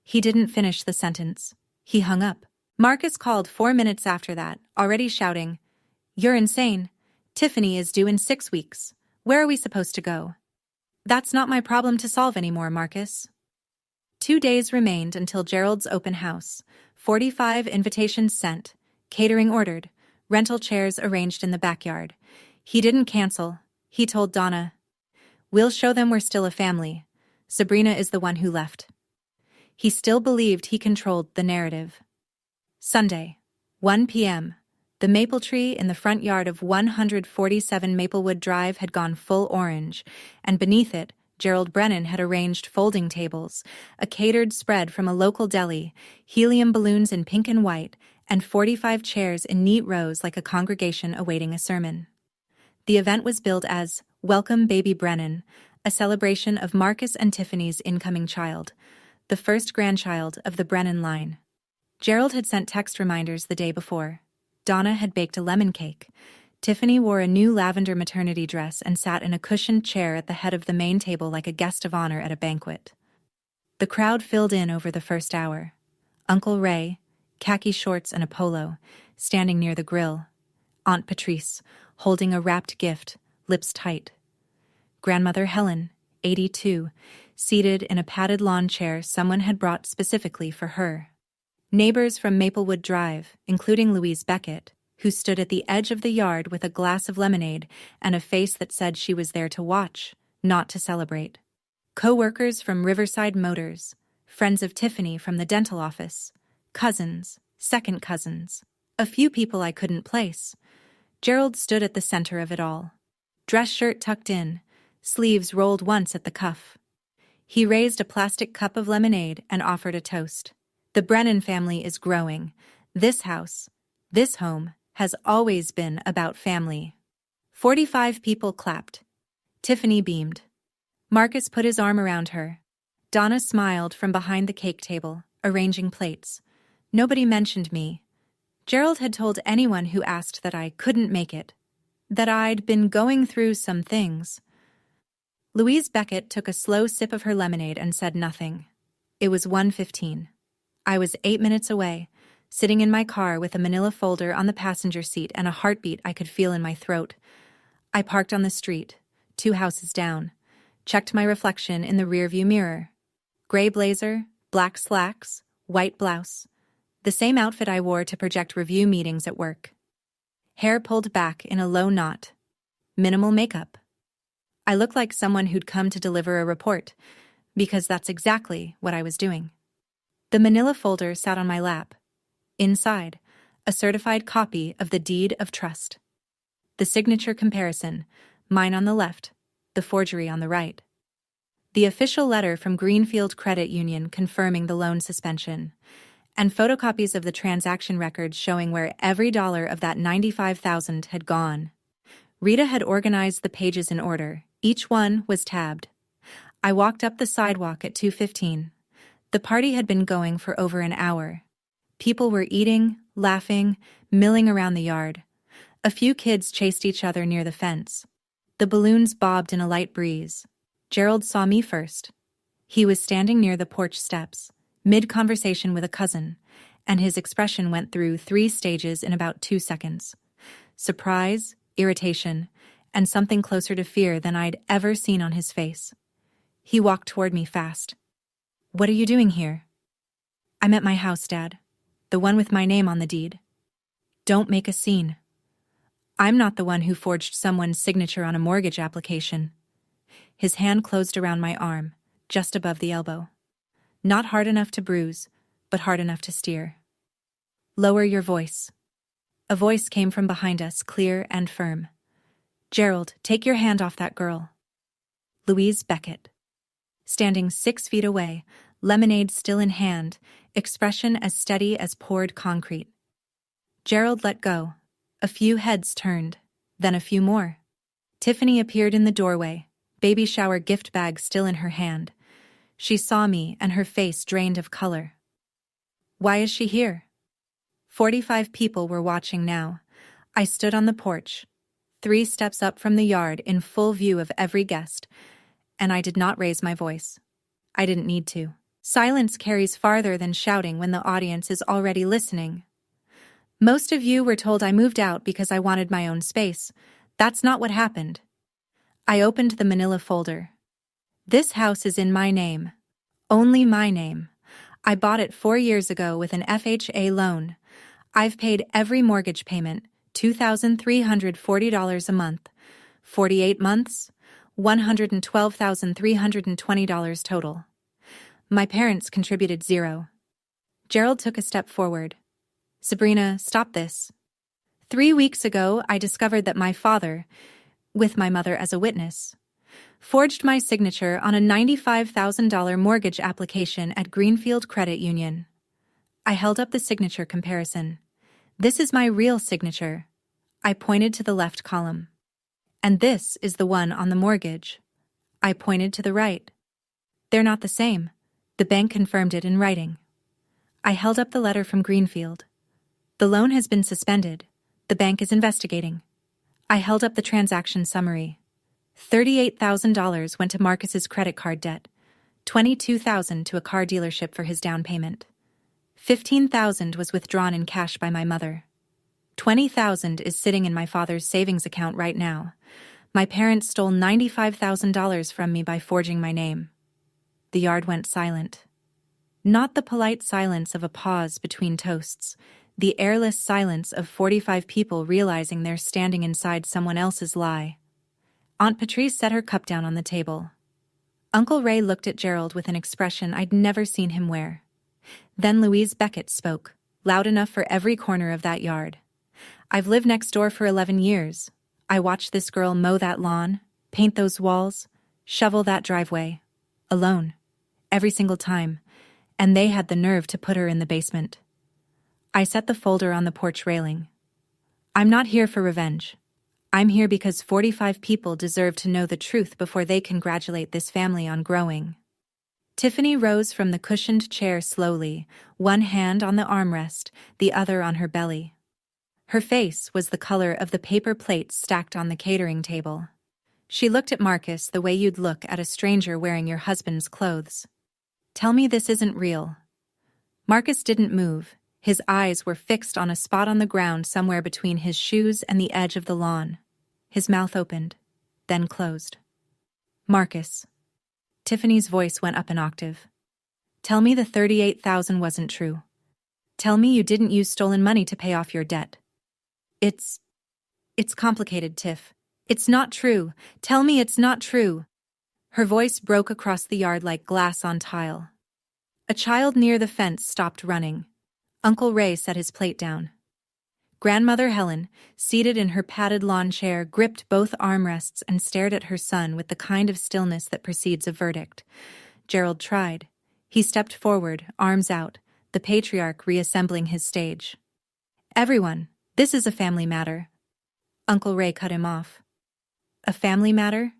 A: He didn't finish the sentence. He hung up. Marcus called 4 minutes after that, already shouting, You're insane. Tiffany is due in 6 weeks. Where are we supposed to go? That's not my problem to solve anymore, Marcus. 2 days remained until Gerald's open house. 45 invitations sent, catering ordered, rental chairs arranged in the backyard. He didn't cancel. He told Donna, We'll show them we're still a family. Sabrina is the one who left. He still believed he controlled the narrative. Sunday, 1 p.m. The maple tree in the front yard of 147 Maplewood Drive had gone full orange, and beneath it, Gerald Brennan had arranged folding tables, a catered spread from a local deli, helium balloons in pink and white, and 45 chairs in neat rows like a congregation awaiting a sermon. The event was billed as Welcome Baby Brennan, a celebration of Marcus and Tiffany's incoming child, the first grandchild of the Brennan line. Gerald had sent text reminders the day before. Donna had baked a lemon cake. Tiffany wore a new lavender maternity dress and sat in a cushioned chair at the head of the main table like a guest of honor at a banquet. The crowd filled in over the first hour. Uncle Ray, khaki shorts and a polo, standing near the grill. Aunt Patrice, holding a wrapped gift, lips tight. Grandmother Helen, 82, seated in a padded lawn chair someone had brought specifically for her. Neighbors from Maplewood Drive, including Louise Beckett, who stood at the edge of the yard with a glass of lemonade and a face that said she was there to watch, not to celebrate. Co-workers from Riverside Motors, friends of Tiffany from the dental office, cousins, second cousins, a few people I couldn't place. Gerald stood at the center of it all. Dress shirt tucked in, sleeves rolled once at the cuff. He raised a plastic cup of lemonade and offered a toast. The Brennan family is growing. This house, this home, has always been about family. 45 people clapped. Tiffany beamed. Marcus put his arm around her. Donna smiled from behind the cake table, arranging plates. Nobody mentioned me. Gerald had told anyone who asked that I couldn't make it, that I'd been going through some things. Louise Beckett took a slow sip of her lemonade and said nothing. It was 1:15. I was 8 minutes away, sitting in my car with a manila folder on the passenger seat and a heartbeat I could feel in my throat. I parked on the street, 2 houses down, checked my reflection in the rearview mirror. Gray blazer, black slacks, white blouse. The same outfit I wore to project review meetings at work. Hair pulled back in a low knot. Minimal makeup. I looked like someone who'd come to deliver a report, because that's exactly what I was doing. The manila folder sat on my lap. Inside, a certified copy of the deed of trust. The signature comparison, mine on the left, the forgery on the right. The official letter from Greenfield Credit Union confirming the loan suspension, and photocopies of the transaction records showing where every dollar of that $95,000 had gone. Rita had organized the pages in order. Each one was tabbed. I walked up the sidewalk at 2:15. The party had been going for over an hour. People were eating, laughing, milling around the yard. A few kids chased each other near the fence. The balloons bobbed in a light breeze. Gerald saw me first. He was standing near the porch steps, mid-conversation with a cousin, and his expression went through 3 stages in about 2 seconds. Surprise, irritation, and something closer to fear than I'd ever seen on his face. He walked toward me fast. "What are you doing here?" "I'm at my house, Dad. The one with my name on the deed." "Don't make a scene. I'm not the one who forged someone's signature on a mortgage application." His hand closed around my arm, just above the elbow. Not hard enough to bruise, but hard enough to steer. "Lower your voice." A voice came from behind us, clear and firm. "Gerald, take your hand off that girl." Louise Beckett. Standing 6 feet away, lemonade still in hand, expression as steady as poured concrete. Gerald let go. A few heads turned, then a few more. Tiffany appeared in the doorway, baby shower gift bag still in her hand. She saw me and her face drained of color. Why is she here? 45 people were watching now. I stood on the porch, 3 steps up from the yard in full view of every guest, and I did not raise my voice. I didn't need to. Silence carries farther than shouting when the audience is already listening. Most of you were told I moved out because I wanted my own space. That's not what happened. I opened the manila folder. This house is in my name. Only my name. I bought it 4 years ago with an FHA loan. I've paid every mortgage payment, $2,340 a month. 48 months, $112,320 total. My parents contributed $0. Gerald took a step forward. "Sabrina, stop this. 3 weeks ago, I discovered that my father, with my mother as a witness, forged my signature on a $95,000 mortgage application at Greenfield Credit Union." I held up the signature comparison. "This is my real signature." I pointed to the left column. "And this is the one on the mortgage." I pointed to the right. "They're not the same. The bank confirmed it in writing." I held up the letter from Greenfield. The loan has been suspended. The bank is investigating. I held up the transaction summary. $38,000 went to Marcus's credit card debt, $22,000 to a car dealership for his down payment. $15,000 was withdrawn in cash by my mother. $20,000 is sitting in my father's savings account right now. My parents stole $95,000 from me by forging my name. The yard went silent. Not the polite silence of a pause between toasts, the airless silence of 45 people realizing they're standing inside someone else's lie. Aunt Patrice set her cup down on the table. Uncle Ray looked at Gerald with an expression I'd never seen him wear. Then Louise Beckett spoke, loud enough for every corner of that yard. I've lived next door for 11 years. I watched this girl mow that lawn, paint those walls, shovel that driveway. Alone. Every single time. And they had the nerve to put her in the basement. I set the folder on the porch railing. I'm not here for revenge. I'm here because 45 people deserve to know the truth before they congratulate this family on growing. Tiffany rose from the cushioned chair slowly, one hand on the armrest, the other on her belly. Her face was the color of the paper plates stacked on the catering table. She looked at Marcus the way you'd look at a stranger wearing your husband's clothes. Tell me this isn't real. Marcus didn't move. His eyes were fixed on a spot on the ground somewhere between his shoes and the edge of the lawn. His mouth opened, then closed. Marcus. Tiffany's voice went up an octave. Tell me the $38,000 wasn't true. Tell me you didn't use stolen money to pay off your debt. It's complicated, Tiff. It's not true. Tell me it's not true. Her voice broke across the yard like glass on tile. A child near the fence stopped running. Uncle Ray set his plate down. Grandmother Helen, seated in her padded lawn chair, gripped both armrests and stared at her son with the kind of stillness that precedes a verdict. Gerald tried. He stepped forward, arms out, the patriarch reassembling his stage. Everyone, this is a family matter. Uncle Ray cut him off. A family matter?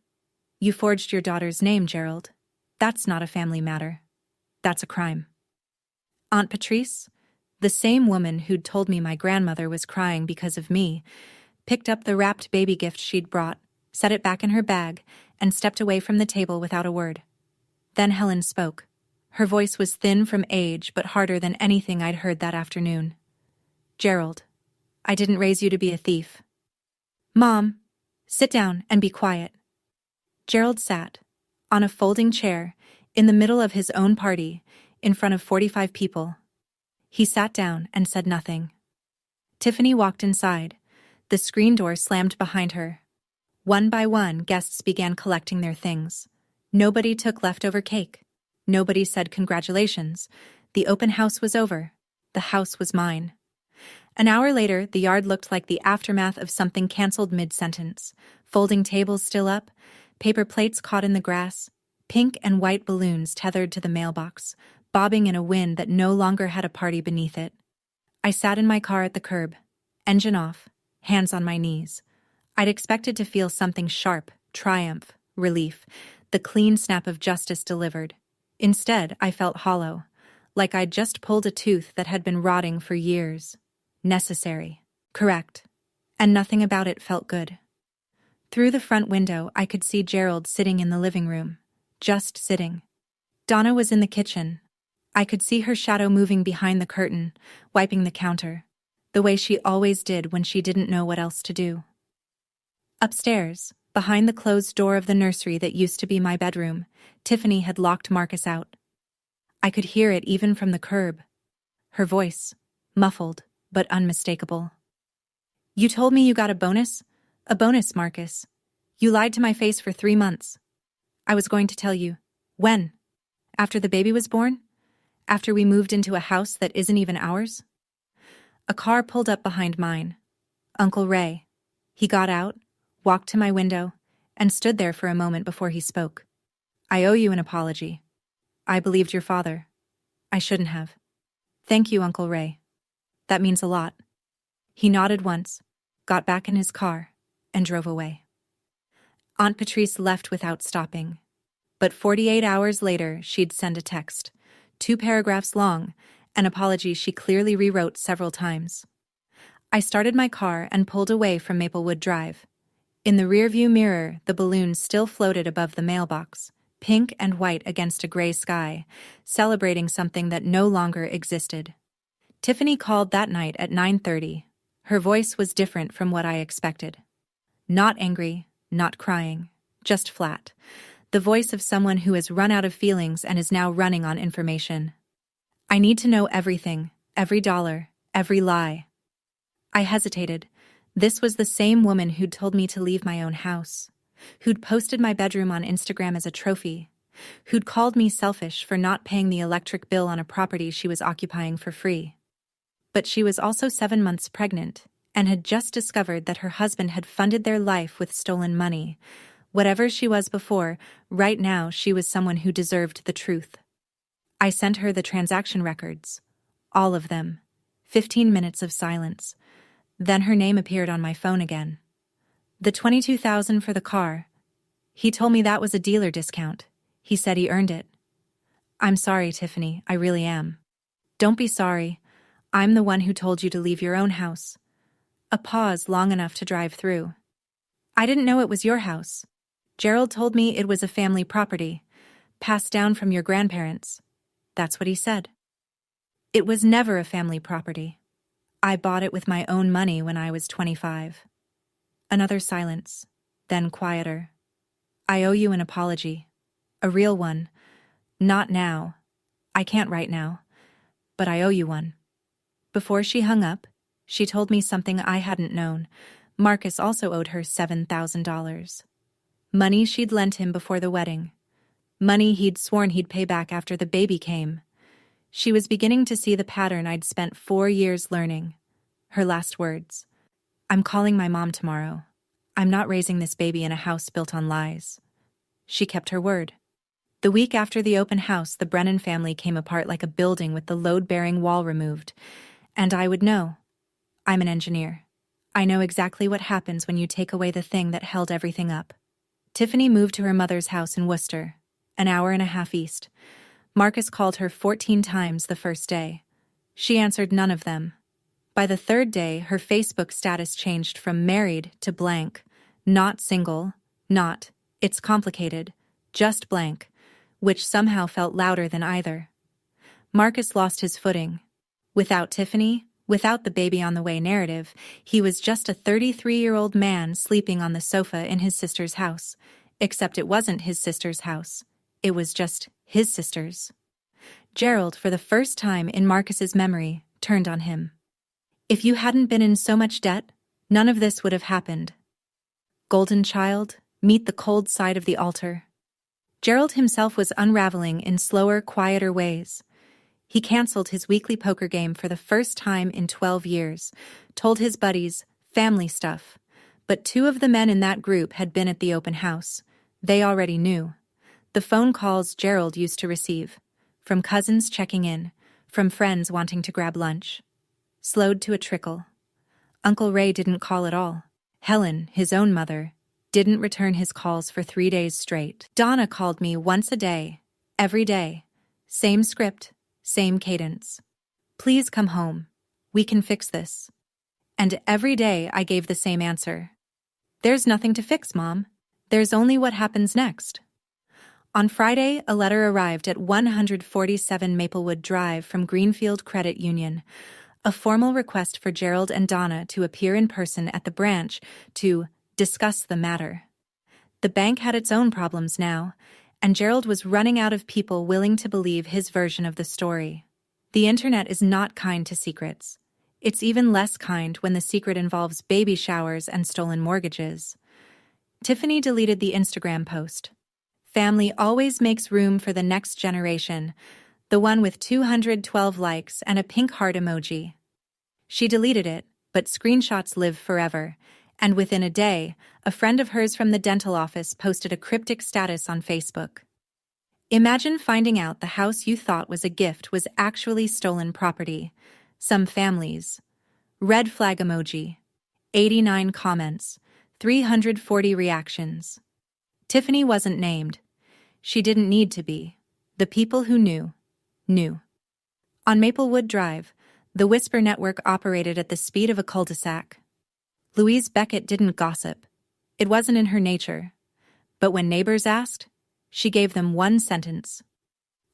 A: You forged your daughter's name, Gerald. That's not a family matter. That's a crime. Aunt Patrice, the same woman who'd told me my grandmother was crying because of me, picked up the wrapped baby gift she'd brought, set it back in her bag, and stepped away from the table without a word. Then Helen spoke. Her voice was thin from age but harder than anything I'd heard that afternoon. Gerald, I didn't raise you to be a thief. Mom, sit down and be quiet. Gerald sat, on a folding chair, in the middle of his own party, in front of 45 people. He sat down and said nothing. Tiffany walked inside. The screen door slammed behind her. One by one, guests began collecting their things. Nobody took leftover cake. Nobody said congratulations. The open house was over. The house was mine. An hour later, the yard looked like the aftermath of something canceled mid-sentence. Folding tables still up, paper plates caught in the grass, pink and white balloons tethered to the mailbox, bobbing in a wind that no longer had a party beneath it. I sat in my car at the curb, engine off, hands on my knees. I'd expected to feel something sharp, triumph, relief, the clean snap of justice delivered. Instead, I felt hollow, like I'd just pulled a tooth that had been rotting for years. Necessary. Correct. And nothing about it felt good. Through the front window, I could see Gerald sitting in the living room. Just sitting. Donna was in the kitchen. I could see her shadow moving behind the curtain, wiping the counter, the way she always did when she didn't know what else to do. Upstairs, behind the closed door of the nursery that used to be my bedroom, Tiffany had locked Marcus out. I could hear it even from the curb. Her voice, muffled, but unmistakable. You told me you got a bonus? A bonus, Marcus. You lied to my face for 3 months. I was going to tell you. When? After the baby was born? After we moved into a house that isn't even ours? A car pulled up behind mine. Uncle Ray. He got out, walked to my window, and stood there for a moment before he spoke. I owe you an apology. I believed your father. I shouldn't have. Thank you, Uncle Ray. That means a lot. He nodded once, got back in his car, and drove away. Aunt Patrice left without stopping. But 48 hours later, she'd send a text, 2 paragraphs long, an apology she clearly rewrote several times. I started my car and pulled away from Maplewood Drive. In the rearview mirror, the balloon still floated above the mailbox, pink and white against a gray sky, celebrating something that no longer existed. Tiffany called that night at 9:30. Her voice was different from what I expected. Not angry, not crying, just flat. The voice of someone who has run out of feelings and is now running on information. I need to know everything, every dollar, every lie. I hesitated. This was the same woman who'd told me to leave my own house, who'd posted my bedroom on Instagram as a trophy, who'd called me selfish for not paying the electric bill on a property she was occupying for free. But she was also 7 months pregnant and had just discovered that her husband had funded their life with stolen money. Whatever she was before, right now she was someone who deserved the truth. I sent her the transaction records. All of them. 15 minutes of silence. Then her name appeared on my phone again. The $22,000 for the car. He told me that was a dealer discount. He said he earned it. I'm sorry, Tiffany, I really am. Don't be sorry. I'm the one who told you to leave your own house. A pause long enough to drive through. I didn't know it was your house. Gerald told me it was a family property, passed down from your grandparents. That's what he said. It was never a family property. I bought it with my own money when I was 25. Another silence, then quieter. I owe you an apology. A real one. Not now. I can't right now. But I owe you one. Before she hung up, she told me something I hadn't known. Marcus also owed her $7,000. Money she'd lent him before the wedding. Money he'd sworn he'd pay back after the baby came. She was beginning to see the pattern I'd spent 4 years learning. Her last words. I'm calling my mom tomorrow. I'm not raising this baby in a house built on lies. She kept her word. The week after the open house, the Brennan family came apart like a building with the load-bearing wall removed. And I would know. I'm an engineer. I know exactly what happens when you take away the thing that held everything up. Tiffany moved to her mother's house in Worcester, an hour and a half east. Marcus called her 14 times the first day. She answered none of them. By the third day, her Facebook status changed from married to blank. Not single, not, it's complicated, just blank, which somehow felt louder than either. Marcus lost his footing. Without Tiffany, without the baby on the way narrative, he was just a 33-year-old man sleeping on the sofa in his sister's house. Except it wasn't his sister's house. It was just his sister's. Gerald, for the first time in Marcus's memory, turned on him. If you hadn't been in so much debt, none of this would have happened. Golden child, meet the cold side of the altar. Gerald himself was unraveling in slower, quieter ways. He canceled his weekly poker game for the first time in 12 years, told his buddies, family stuff. But 2 of the men in that group had been at the open house. They already knew. The phone calls Gerald used to receive, from cousins checking in, from friends wanting to grab lunch. Slowed to a trickle. Uncle Ray didn't call at all. Helen, his own mother, didn't return his calls for 3 days straight. Donna called me once a day, every day. Same script, same cadence. Please come home. We can fix this. And every day I gave the same answer. There's nothing to fix, Mom. There's only what happens next. On Friday, a letter arrived at 147 Maplewood Drive from Greenfield Credit Union, a formal request for Gerald and Donna to appear in person at the branch to discuss the matter. The bank had its own problems now, and Gerald was running out of people willing to believe his version of the story. The internet is not kind to secrets. It's even less kind when the secret involves baby showers and stolen mortgages. Tiffany deleted the Instagram post. Family always makes room for the next generation, the one with 212 likes and a pink heart emoji. She deleted it, but screenshots live forever, and within a day, a friend of hers from the dental office posted a cryptic status on Facebook. Imagine finding out the house you thought was a gift was actually stolen property. Some families. Red flag emoji. 89 comments. 340 reactions. Tiffany wasn't named. She didn't need to be. The people who knew, knew. On Maplewood Drive, the Whisper network operated at the speed of a cul-de-sac. Louise Beckett didn't gossip. It wasn't in her nature. But when neighbors asked, she gave them one sentence.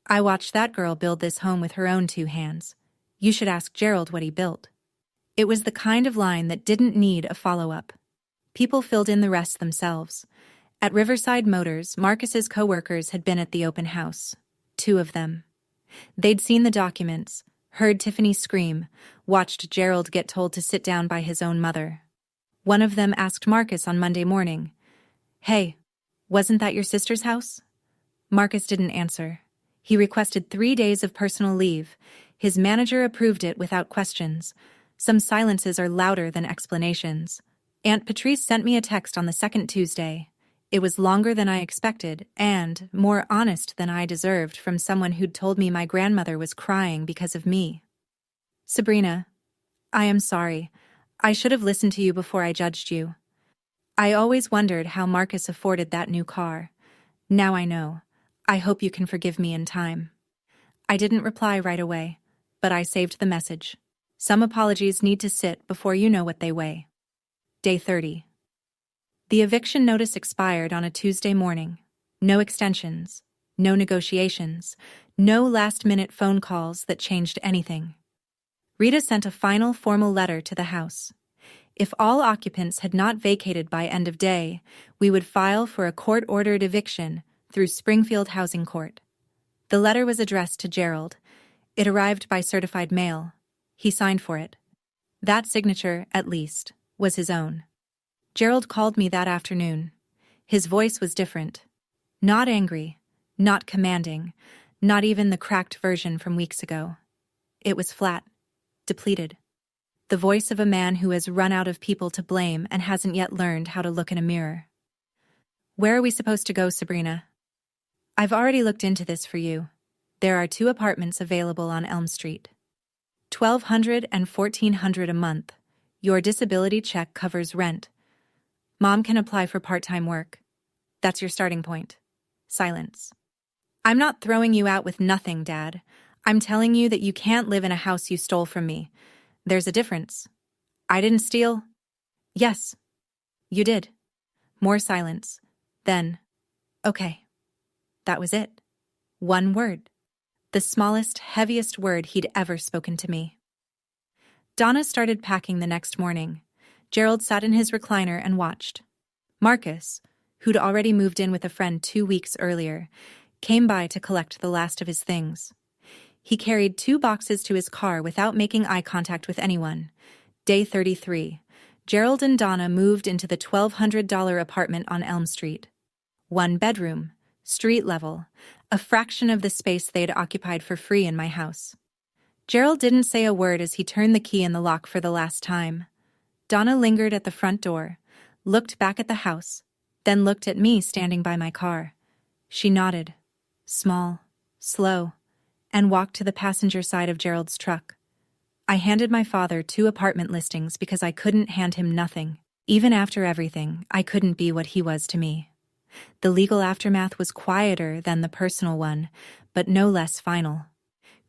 A: "I watched that girl build this home with her own 2 hands. You should ask Gerald what he built." It was the kind of line that didn't need a follow-up. People filled in the rest themselves. At Riverside Motors, Marcus's co-workers had been at the open house. 2 of them. They'd seen the documents, heard Tiffany scream, watched Gerald get told to sit down by his own mother. One of them asked Marcus on Monday morning, "Hey, wasn't that your sister's house?" Marcus didn't answer. He requested 3 days of personal leave. His manager approved it without questions. Some silences are louder than explanations. Aunt Patrice sent me a text on the second Tuesday. It was longer than I expected and more honest than I deserved from someone who'd told me my grandmother was crying because of me. "Sabrina, I am sorry. I should have listened to you before I judged you. I always wondered how Marcus afforded that new car. Now I know. I hope you can forgive me in time." I didn't reply right away, but I saved the message. Some apologies need to sit before you know what they weigh. Day 30. The eviction notice expired on a Tuesday morning. No extensions, no negotiations, no last-minute phone calls that changed anything. Rita sent a final formal letter to the house. If all occupants had not vacated by end of day, we would file for a court-ordered eviction through Springfield Housing Court. The letter was addressed to Gerald. It arrived by certified mail. He signed for it. That signature, at least, was his own. Gerald called me that afternoon. His voice was different. Not angry, not commanding, not even the cracked version from weeks ago. It was flat, depleted. The voice of a man who has run out of people to blame and hasn't yet learned how to look in a mirror. "Where are we supposed to go, Sabrina?" "I've already looked into this for you. There are 2 apartments available on Elm Street. $1,200 and $1,400 a month. Your disability check covers rent. Mom can apply for part-time work. That's your starting point." Silence. "I'm not throwing you out with nothing, Dad. I'm telling you that you can't live in a house you stole from me. There's a difference." "I didn't steal." "Yes, you did." More silence. Then, "Okay." That was it. One word. The smallest, heaviest word he'd ever spoken to me. Donna started packing the next morning. Gerald sat in his recliner and watched. Marcus, who'd already moved in with a friend 2 weeks earlier, came by to collect the last of his things. He carried 2 boxes to his car without making eye contact with anyone. Day 33. Gerald and Donna moved into the $1,200 apartment on Elm Street. 1 bedroom, street level, a fraction of the space they'd occupied for free in my house. Gerald didn't say a word as he turned the key in the lock for the last time. Donna lingered at the front door, looked back at the house, then looked at me standing by my car. She nodded, small, slow, and walked to the passenger side of Gerald's truck. I handed my father 2 apartment listings because I couldn't hand him nothing. Even after everything, I couldn't be what he was to me. The legal aftermath was quieter than the personal one, but no less final.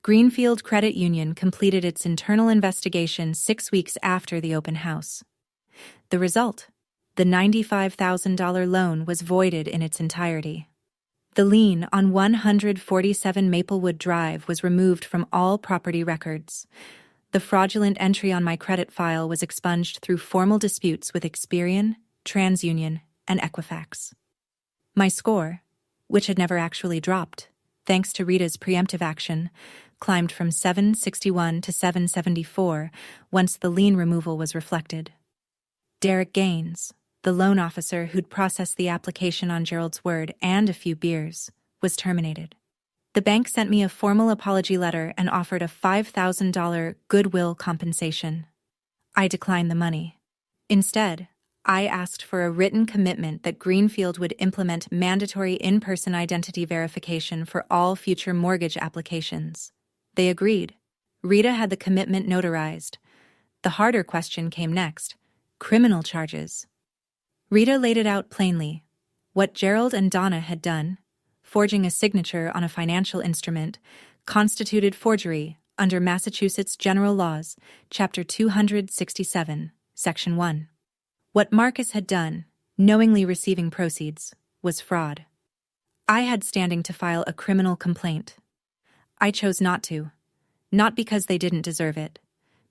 A: Greenfield Credit Union completed its internal investigation 6 weeks after the open house. The result? The $95,000 loan was voided in its entirety. The lien on 147 Maplewood Drive was removed from all property records. The fraudulent entry on my credit file was expunged through formal disputes with Experian, TransUnion, and Equifax. My score, which had never actually dropped, thanks to Rita's preemptive action, climbed from 761 to 774 once the lien removal was reflected. Derek Gaines, the loan officer who'd processed the application on Gerald's word and a few beers, was terminated. The bank sent me a formal apology letter and offered a $5,000 goodwill compensation. I declined the money. Instead, I asked for a written commitment that Greenfield would implement mandatory in-person identity verification for all future mortgage applications. They agreed. Rita had the commitment notarized. The harder question came next: criminal charges. Rita laid it out plainly. What Gerald and Donna had done, forging a signature on a financial instrument, constituted forgery under Massachusetts General Laws, Chapter 267, Section 1. What Marcus had done, knowingly receiving proceeds, was fraud. I had standing to file a criminal complaint. I chose not to. Not because they didn't deserve it.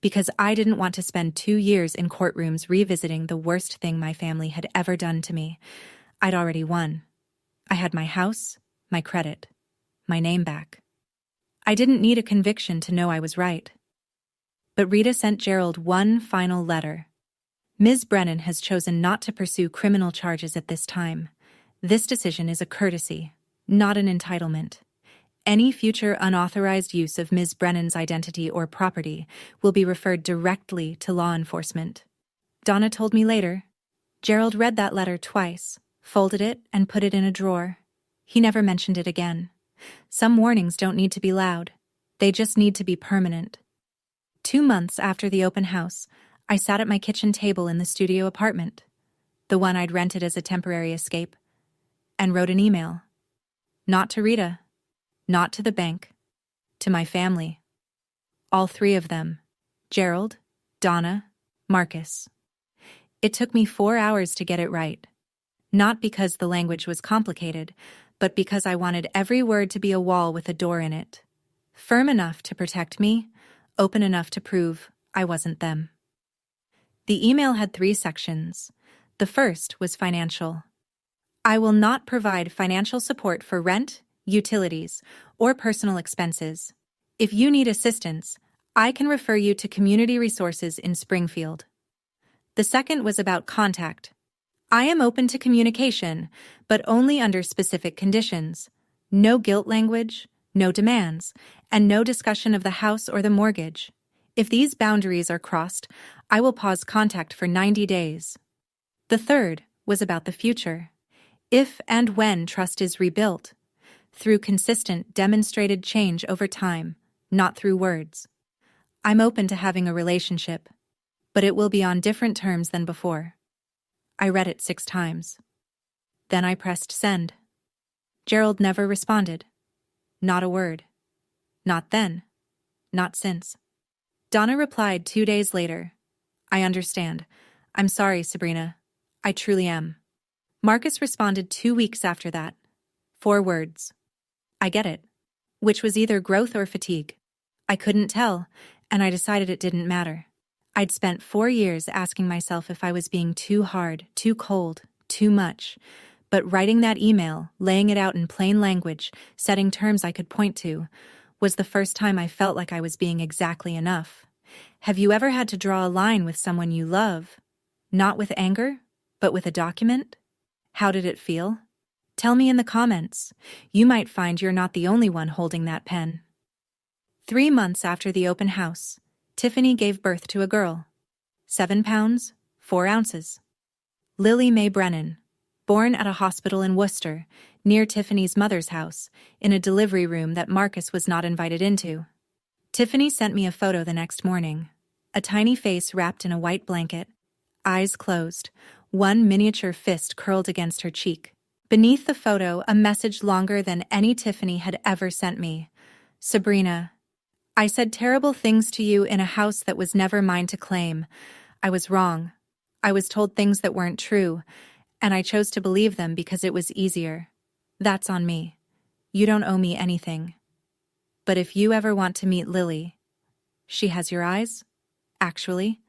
A: Because I didn't want to spend 2 years in courtrooms revisiting the worst thing my family had ever done to me. I'd already won. I had my house, my credit, my name back. I didn't need a conviction to know I was right. But Rita sent Gerald one final letter. Ms. Brennan has chosen not to pursue criminal charges at this time. This decision is a courtesy, not an entitlement. Any future unauthorized use of Ms. Brennan's identity or property will be referred directly to law enforcement. Donna told me later. Gerald read that letter twice, folded it, and put it in a drawer. He never mentioned it again. Some warnings don't need to be loud. They just need to be permanent. 2 months after the open house, I sat at my kitchen table in the studio apartment, the one I'd rented as a temporary escape, and wrote an email. Not to Rita. Not to the bank. To my family. All 3 of them. Gerald, Donna, Marcus. It took me 4 hours to get it right. Not because the language was complicated, but because I wanted every word to be a wall with a door in it. Firm enough to protect me, open enough to prove I wasn't them. The email had 3 sections. The first was financial. I will not provide financial support for rent, utilities, or personal expenses. If you need assistance, I can refer you to Community Resources in Springfield. The second was about contact. I am open to communication, but only under specific conditions. No guilt language, no demands, and no discussion of the house or the mortgage. If these boundaries are crossed, I will pause contact for 90 days. The third was about the future. If and when trust is rebuilt, through consistent, demonstrated change over time, not through words. I'm open to having a relationship, but it will be on different terms than before. I read it 6 times. Then I pressed send. Gerald never responded. Not a word. Not then. Not since. Donna replied 2 days later. I understand. I'm sorry, Sabrina. I truly am. Marcus responded 2 weeks after that. 4 words. I get it. Which was either growth or fatigue. I couldn't tell, and I decided it didn't matter. I'd spent 4 years asking myself if I was being too hard, too cold, too much. But writing that email, laying it out in plain language, setting terms I could point to, was the first time I felt like I was being exactly enough. Have you ever had to draw a line with someone you love? Not with anger, but with a document? How did it feel? Tell me in the comments. You might find you're not the only one holding that pen. 3 months after the open house, Tiffany gave birth to a girl. 7 pounds, 4 ounces. Lily Mae Brennan, born at a hospital in Worcester, near Tiffany's mother's house, in a delivery room that Marcus was not invited into. Tiffany sent me a photo the next morning. A tiny face wrapped in a white blanket, eyes closed, one miniature fist curled against her cheek. Beneath the photo, a message longer than any Tiffany had ever sent me. Sabrina, I said terrible things to you in a house that was never mine to claim. I was wrong. I was told things that weren't true, and I chose to believe them because it was easier. That's on me. You don't owe me anything. But if you ever want to meet Lily, she has your eyes? Actually,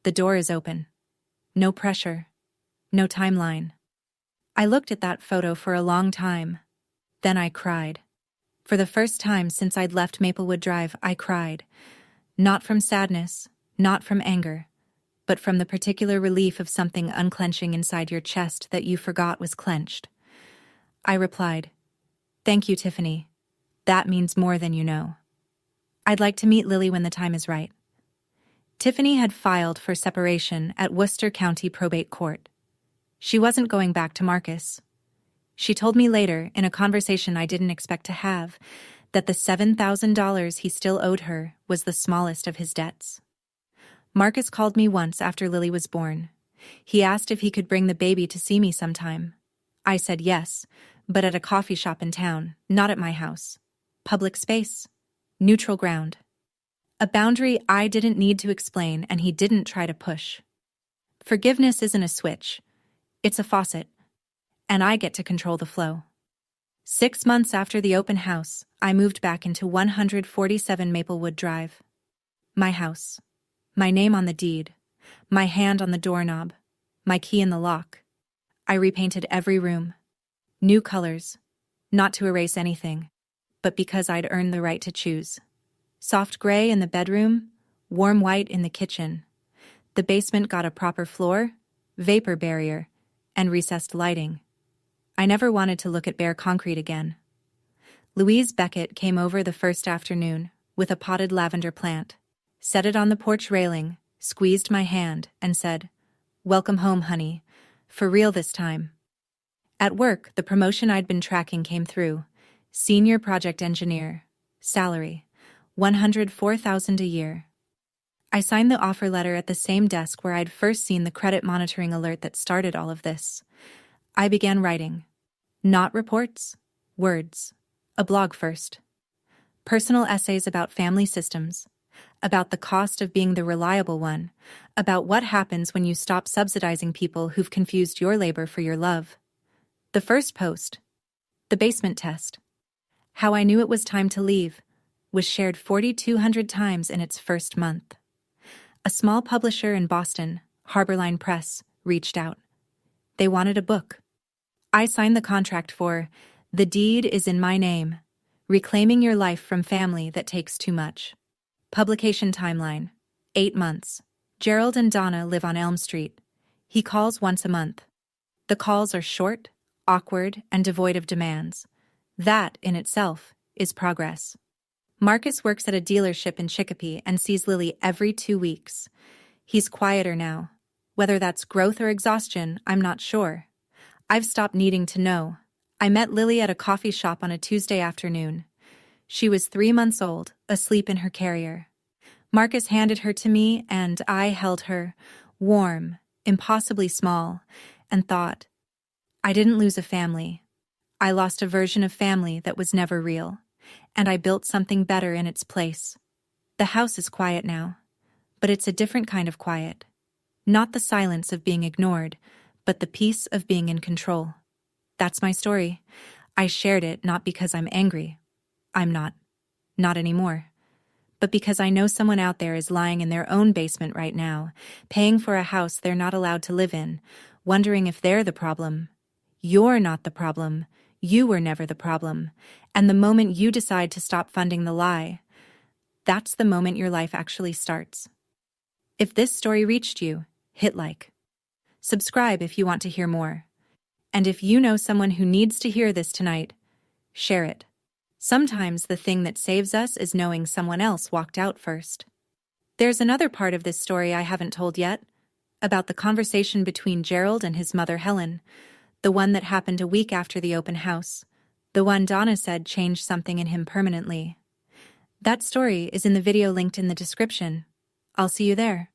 A: the door is open. No pressure. No timeline. I looked at that photo for a long time. Then I cried. For the first time since I'd left Maplewood Drive, I cried. Not from sadness, not from anger, but from the particular relief of something unclenching inside your chest that you forgot was clenched. I replied, "Thank you, Tiffany. That means more than you know. I'd like to meet Lily when the time is right." Tiffany had filed for separation at Worcester County Probate Court. She wasn't going back to Marcus. She told me later, in a conversation I didn't expect to have, that the $7,000 he still owed her was the smallest of his debts. Marcus called me once after Lily was born. He asked if he could bring the baby to see me sometime. I said yes, but at a coffee shop in town, not at my house. Public space. Neutral ground. A boundary I didn't need to explain and he didn't try to push. Forgiveness isn't a switch. It's a faucet. And I get to control the flow. 6 months after the open house, I moved back into 147 Maplewood Drive. My house. My name on the deed. My hand on the doorknob. My key in the lock. I repainted every room. New colors. Not to erase anything, but because I'd earned the right to choose. Soft gray in the bedroom, warm white in the kitchen. The basement got a proper floor, vapor barrier, and recessed lighting. I never wanted to look at bare concrete again. Louise Vacate came over the first afternoon with a potted lavender plant, set it on the porch railing, squeezed my hand, and said, "Welcome home, honey. For real this time." At work, the promotion I'd been tracking came through. Senior project engineer. Salary, $104,000 a year. I signed the offer letter at the same desk where I'd first seen the credit monitoring alert that started all of this. I began writing. Not reports, words. A blog first. Personal essays about family systems, about the cost of being the reliable one, about what happens when you stop subsidizing people who've confused your labor for your love. The first post, the basement test, how I knew it was time to leave, was shared 4,200 times in its first month. A small publisher in Boston, Harborline Press, reached out. They wanted a book. I signed the contract for The Deed is in My Name, Reclaiming Your Life from Family That Takes Too Much. Publication timeline, 8 months. Gerald and Donna live on Elm Street. He calls once a month. The calls are short, awkward, and devoid of demands. That, in itself, is progress. Marcus works at a dealership in Chicopee and sees Lily every 2 weeks. He's quieter now. Whether that's growth or exhaustion, I'm not sure. I've stopped needing to know. I met Lily at a coffee shop on a Tuesday afternoon. She was 3 months old, asleep in her carrier. Marcus handed her to me, and I held her, warm, impossibly small, and thought, I didn't lose a family. I lost a version of family that was never real, and I built something better in its place. The house is quiet now, but it's a different kind of quiet. Not the silence of being ignored, but the peace of being in control. That's my story. I shared it not because I'm angry. I'm not. Not anymore. But because I know someone out there is lying in their own basement right now, paying for a house they're not allowed to live in, wondering if they're the problem. You're not the problem. You were never the problem. And the moment you decide to stop funding the lie, that's the moment your life actually starts. If this story reached you, hit like. Subscribe if you want to hear more. And if you know someone who needs to hear this tonight, share it. Sometimes the thing that saves us is knowing someone else walked out first. There's another part of this story I haven't told yet, about the conversation between Gerald and his mother Helen, the one that happened a week after the open house, the one Donna said changed something in him permanently. That story is in the video linked in the description. I'll see you there.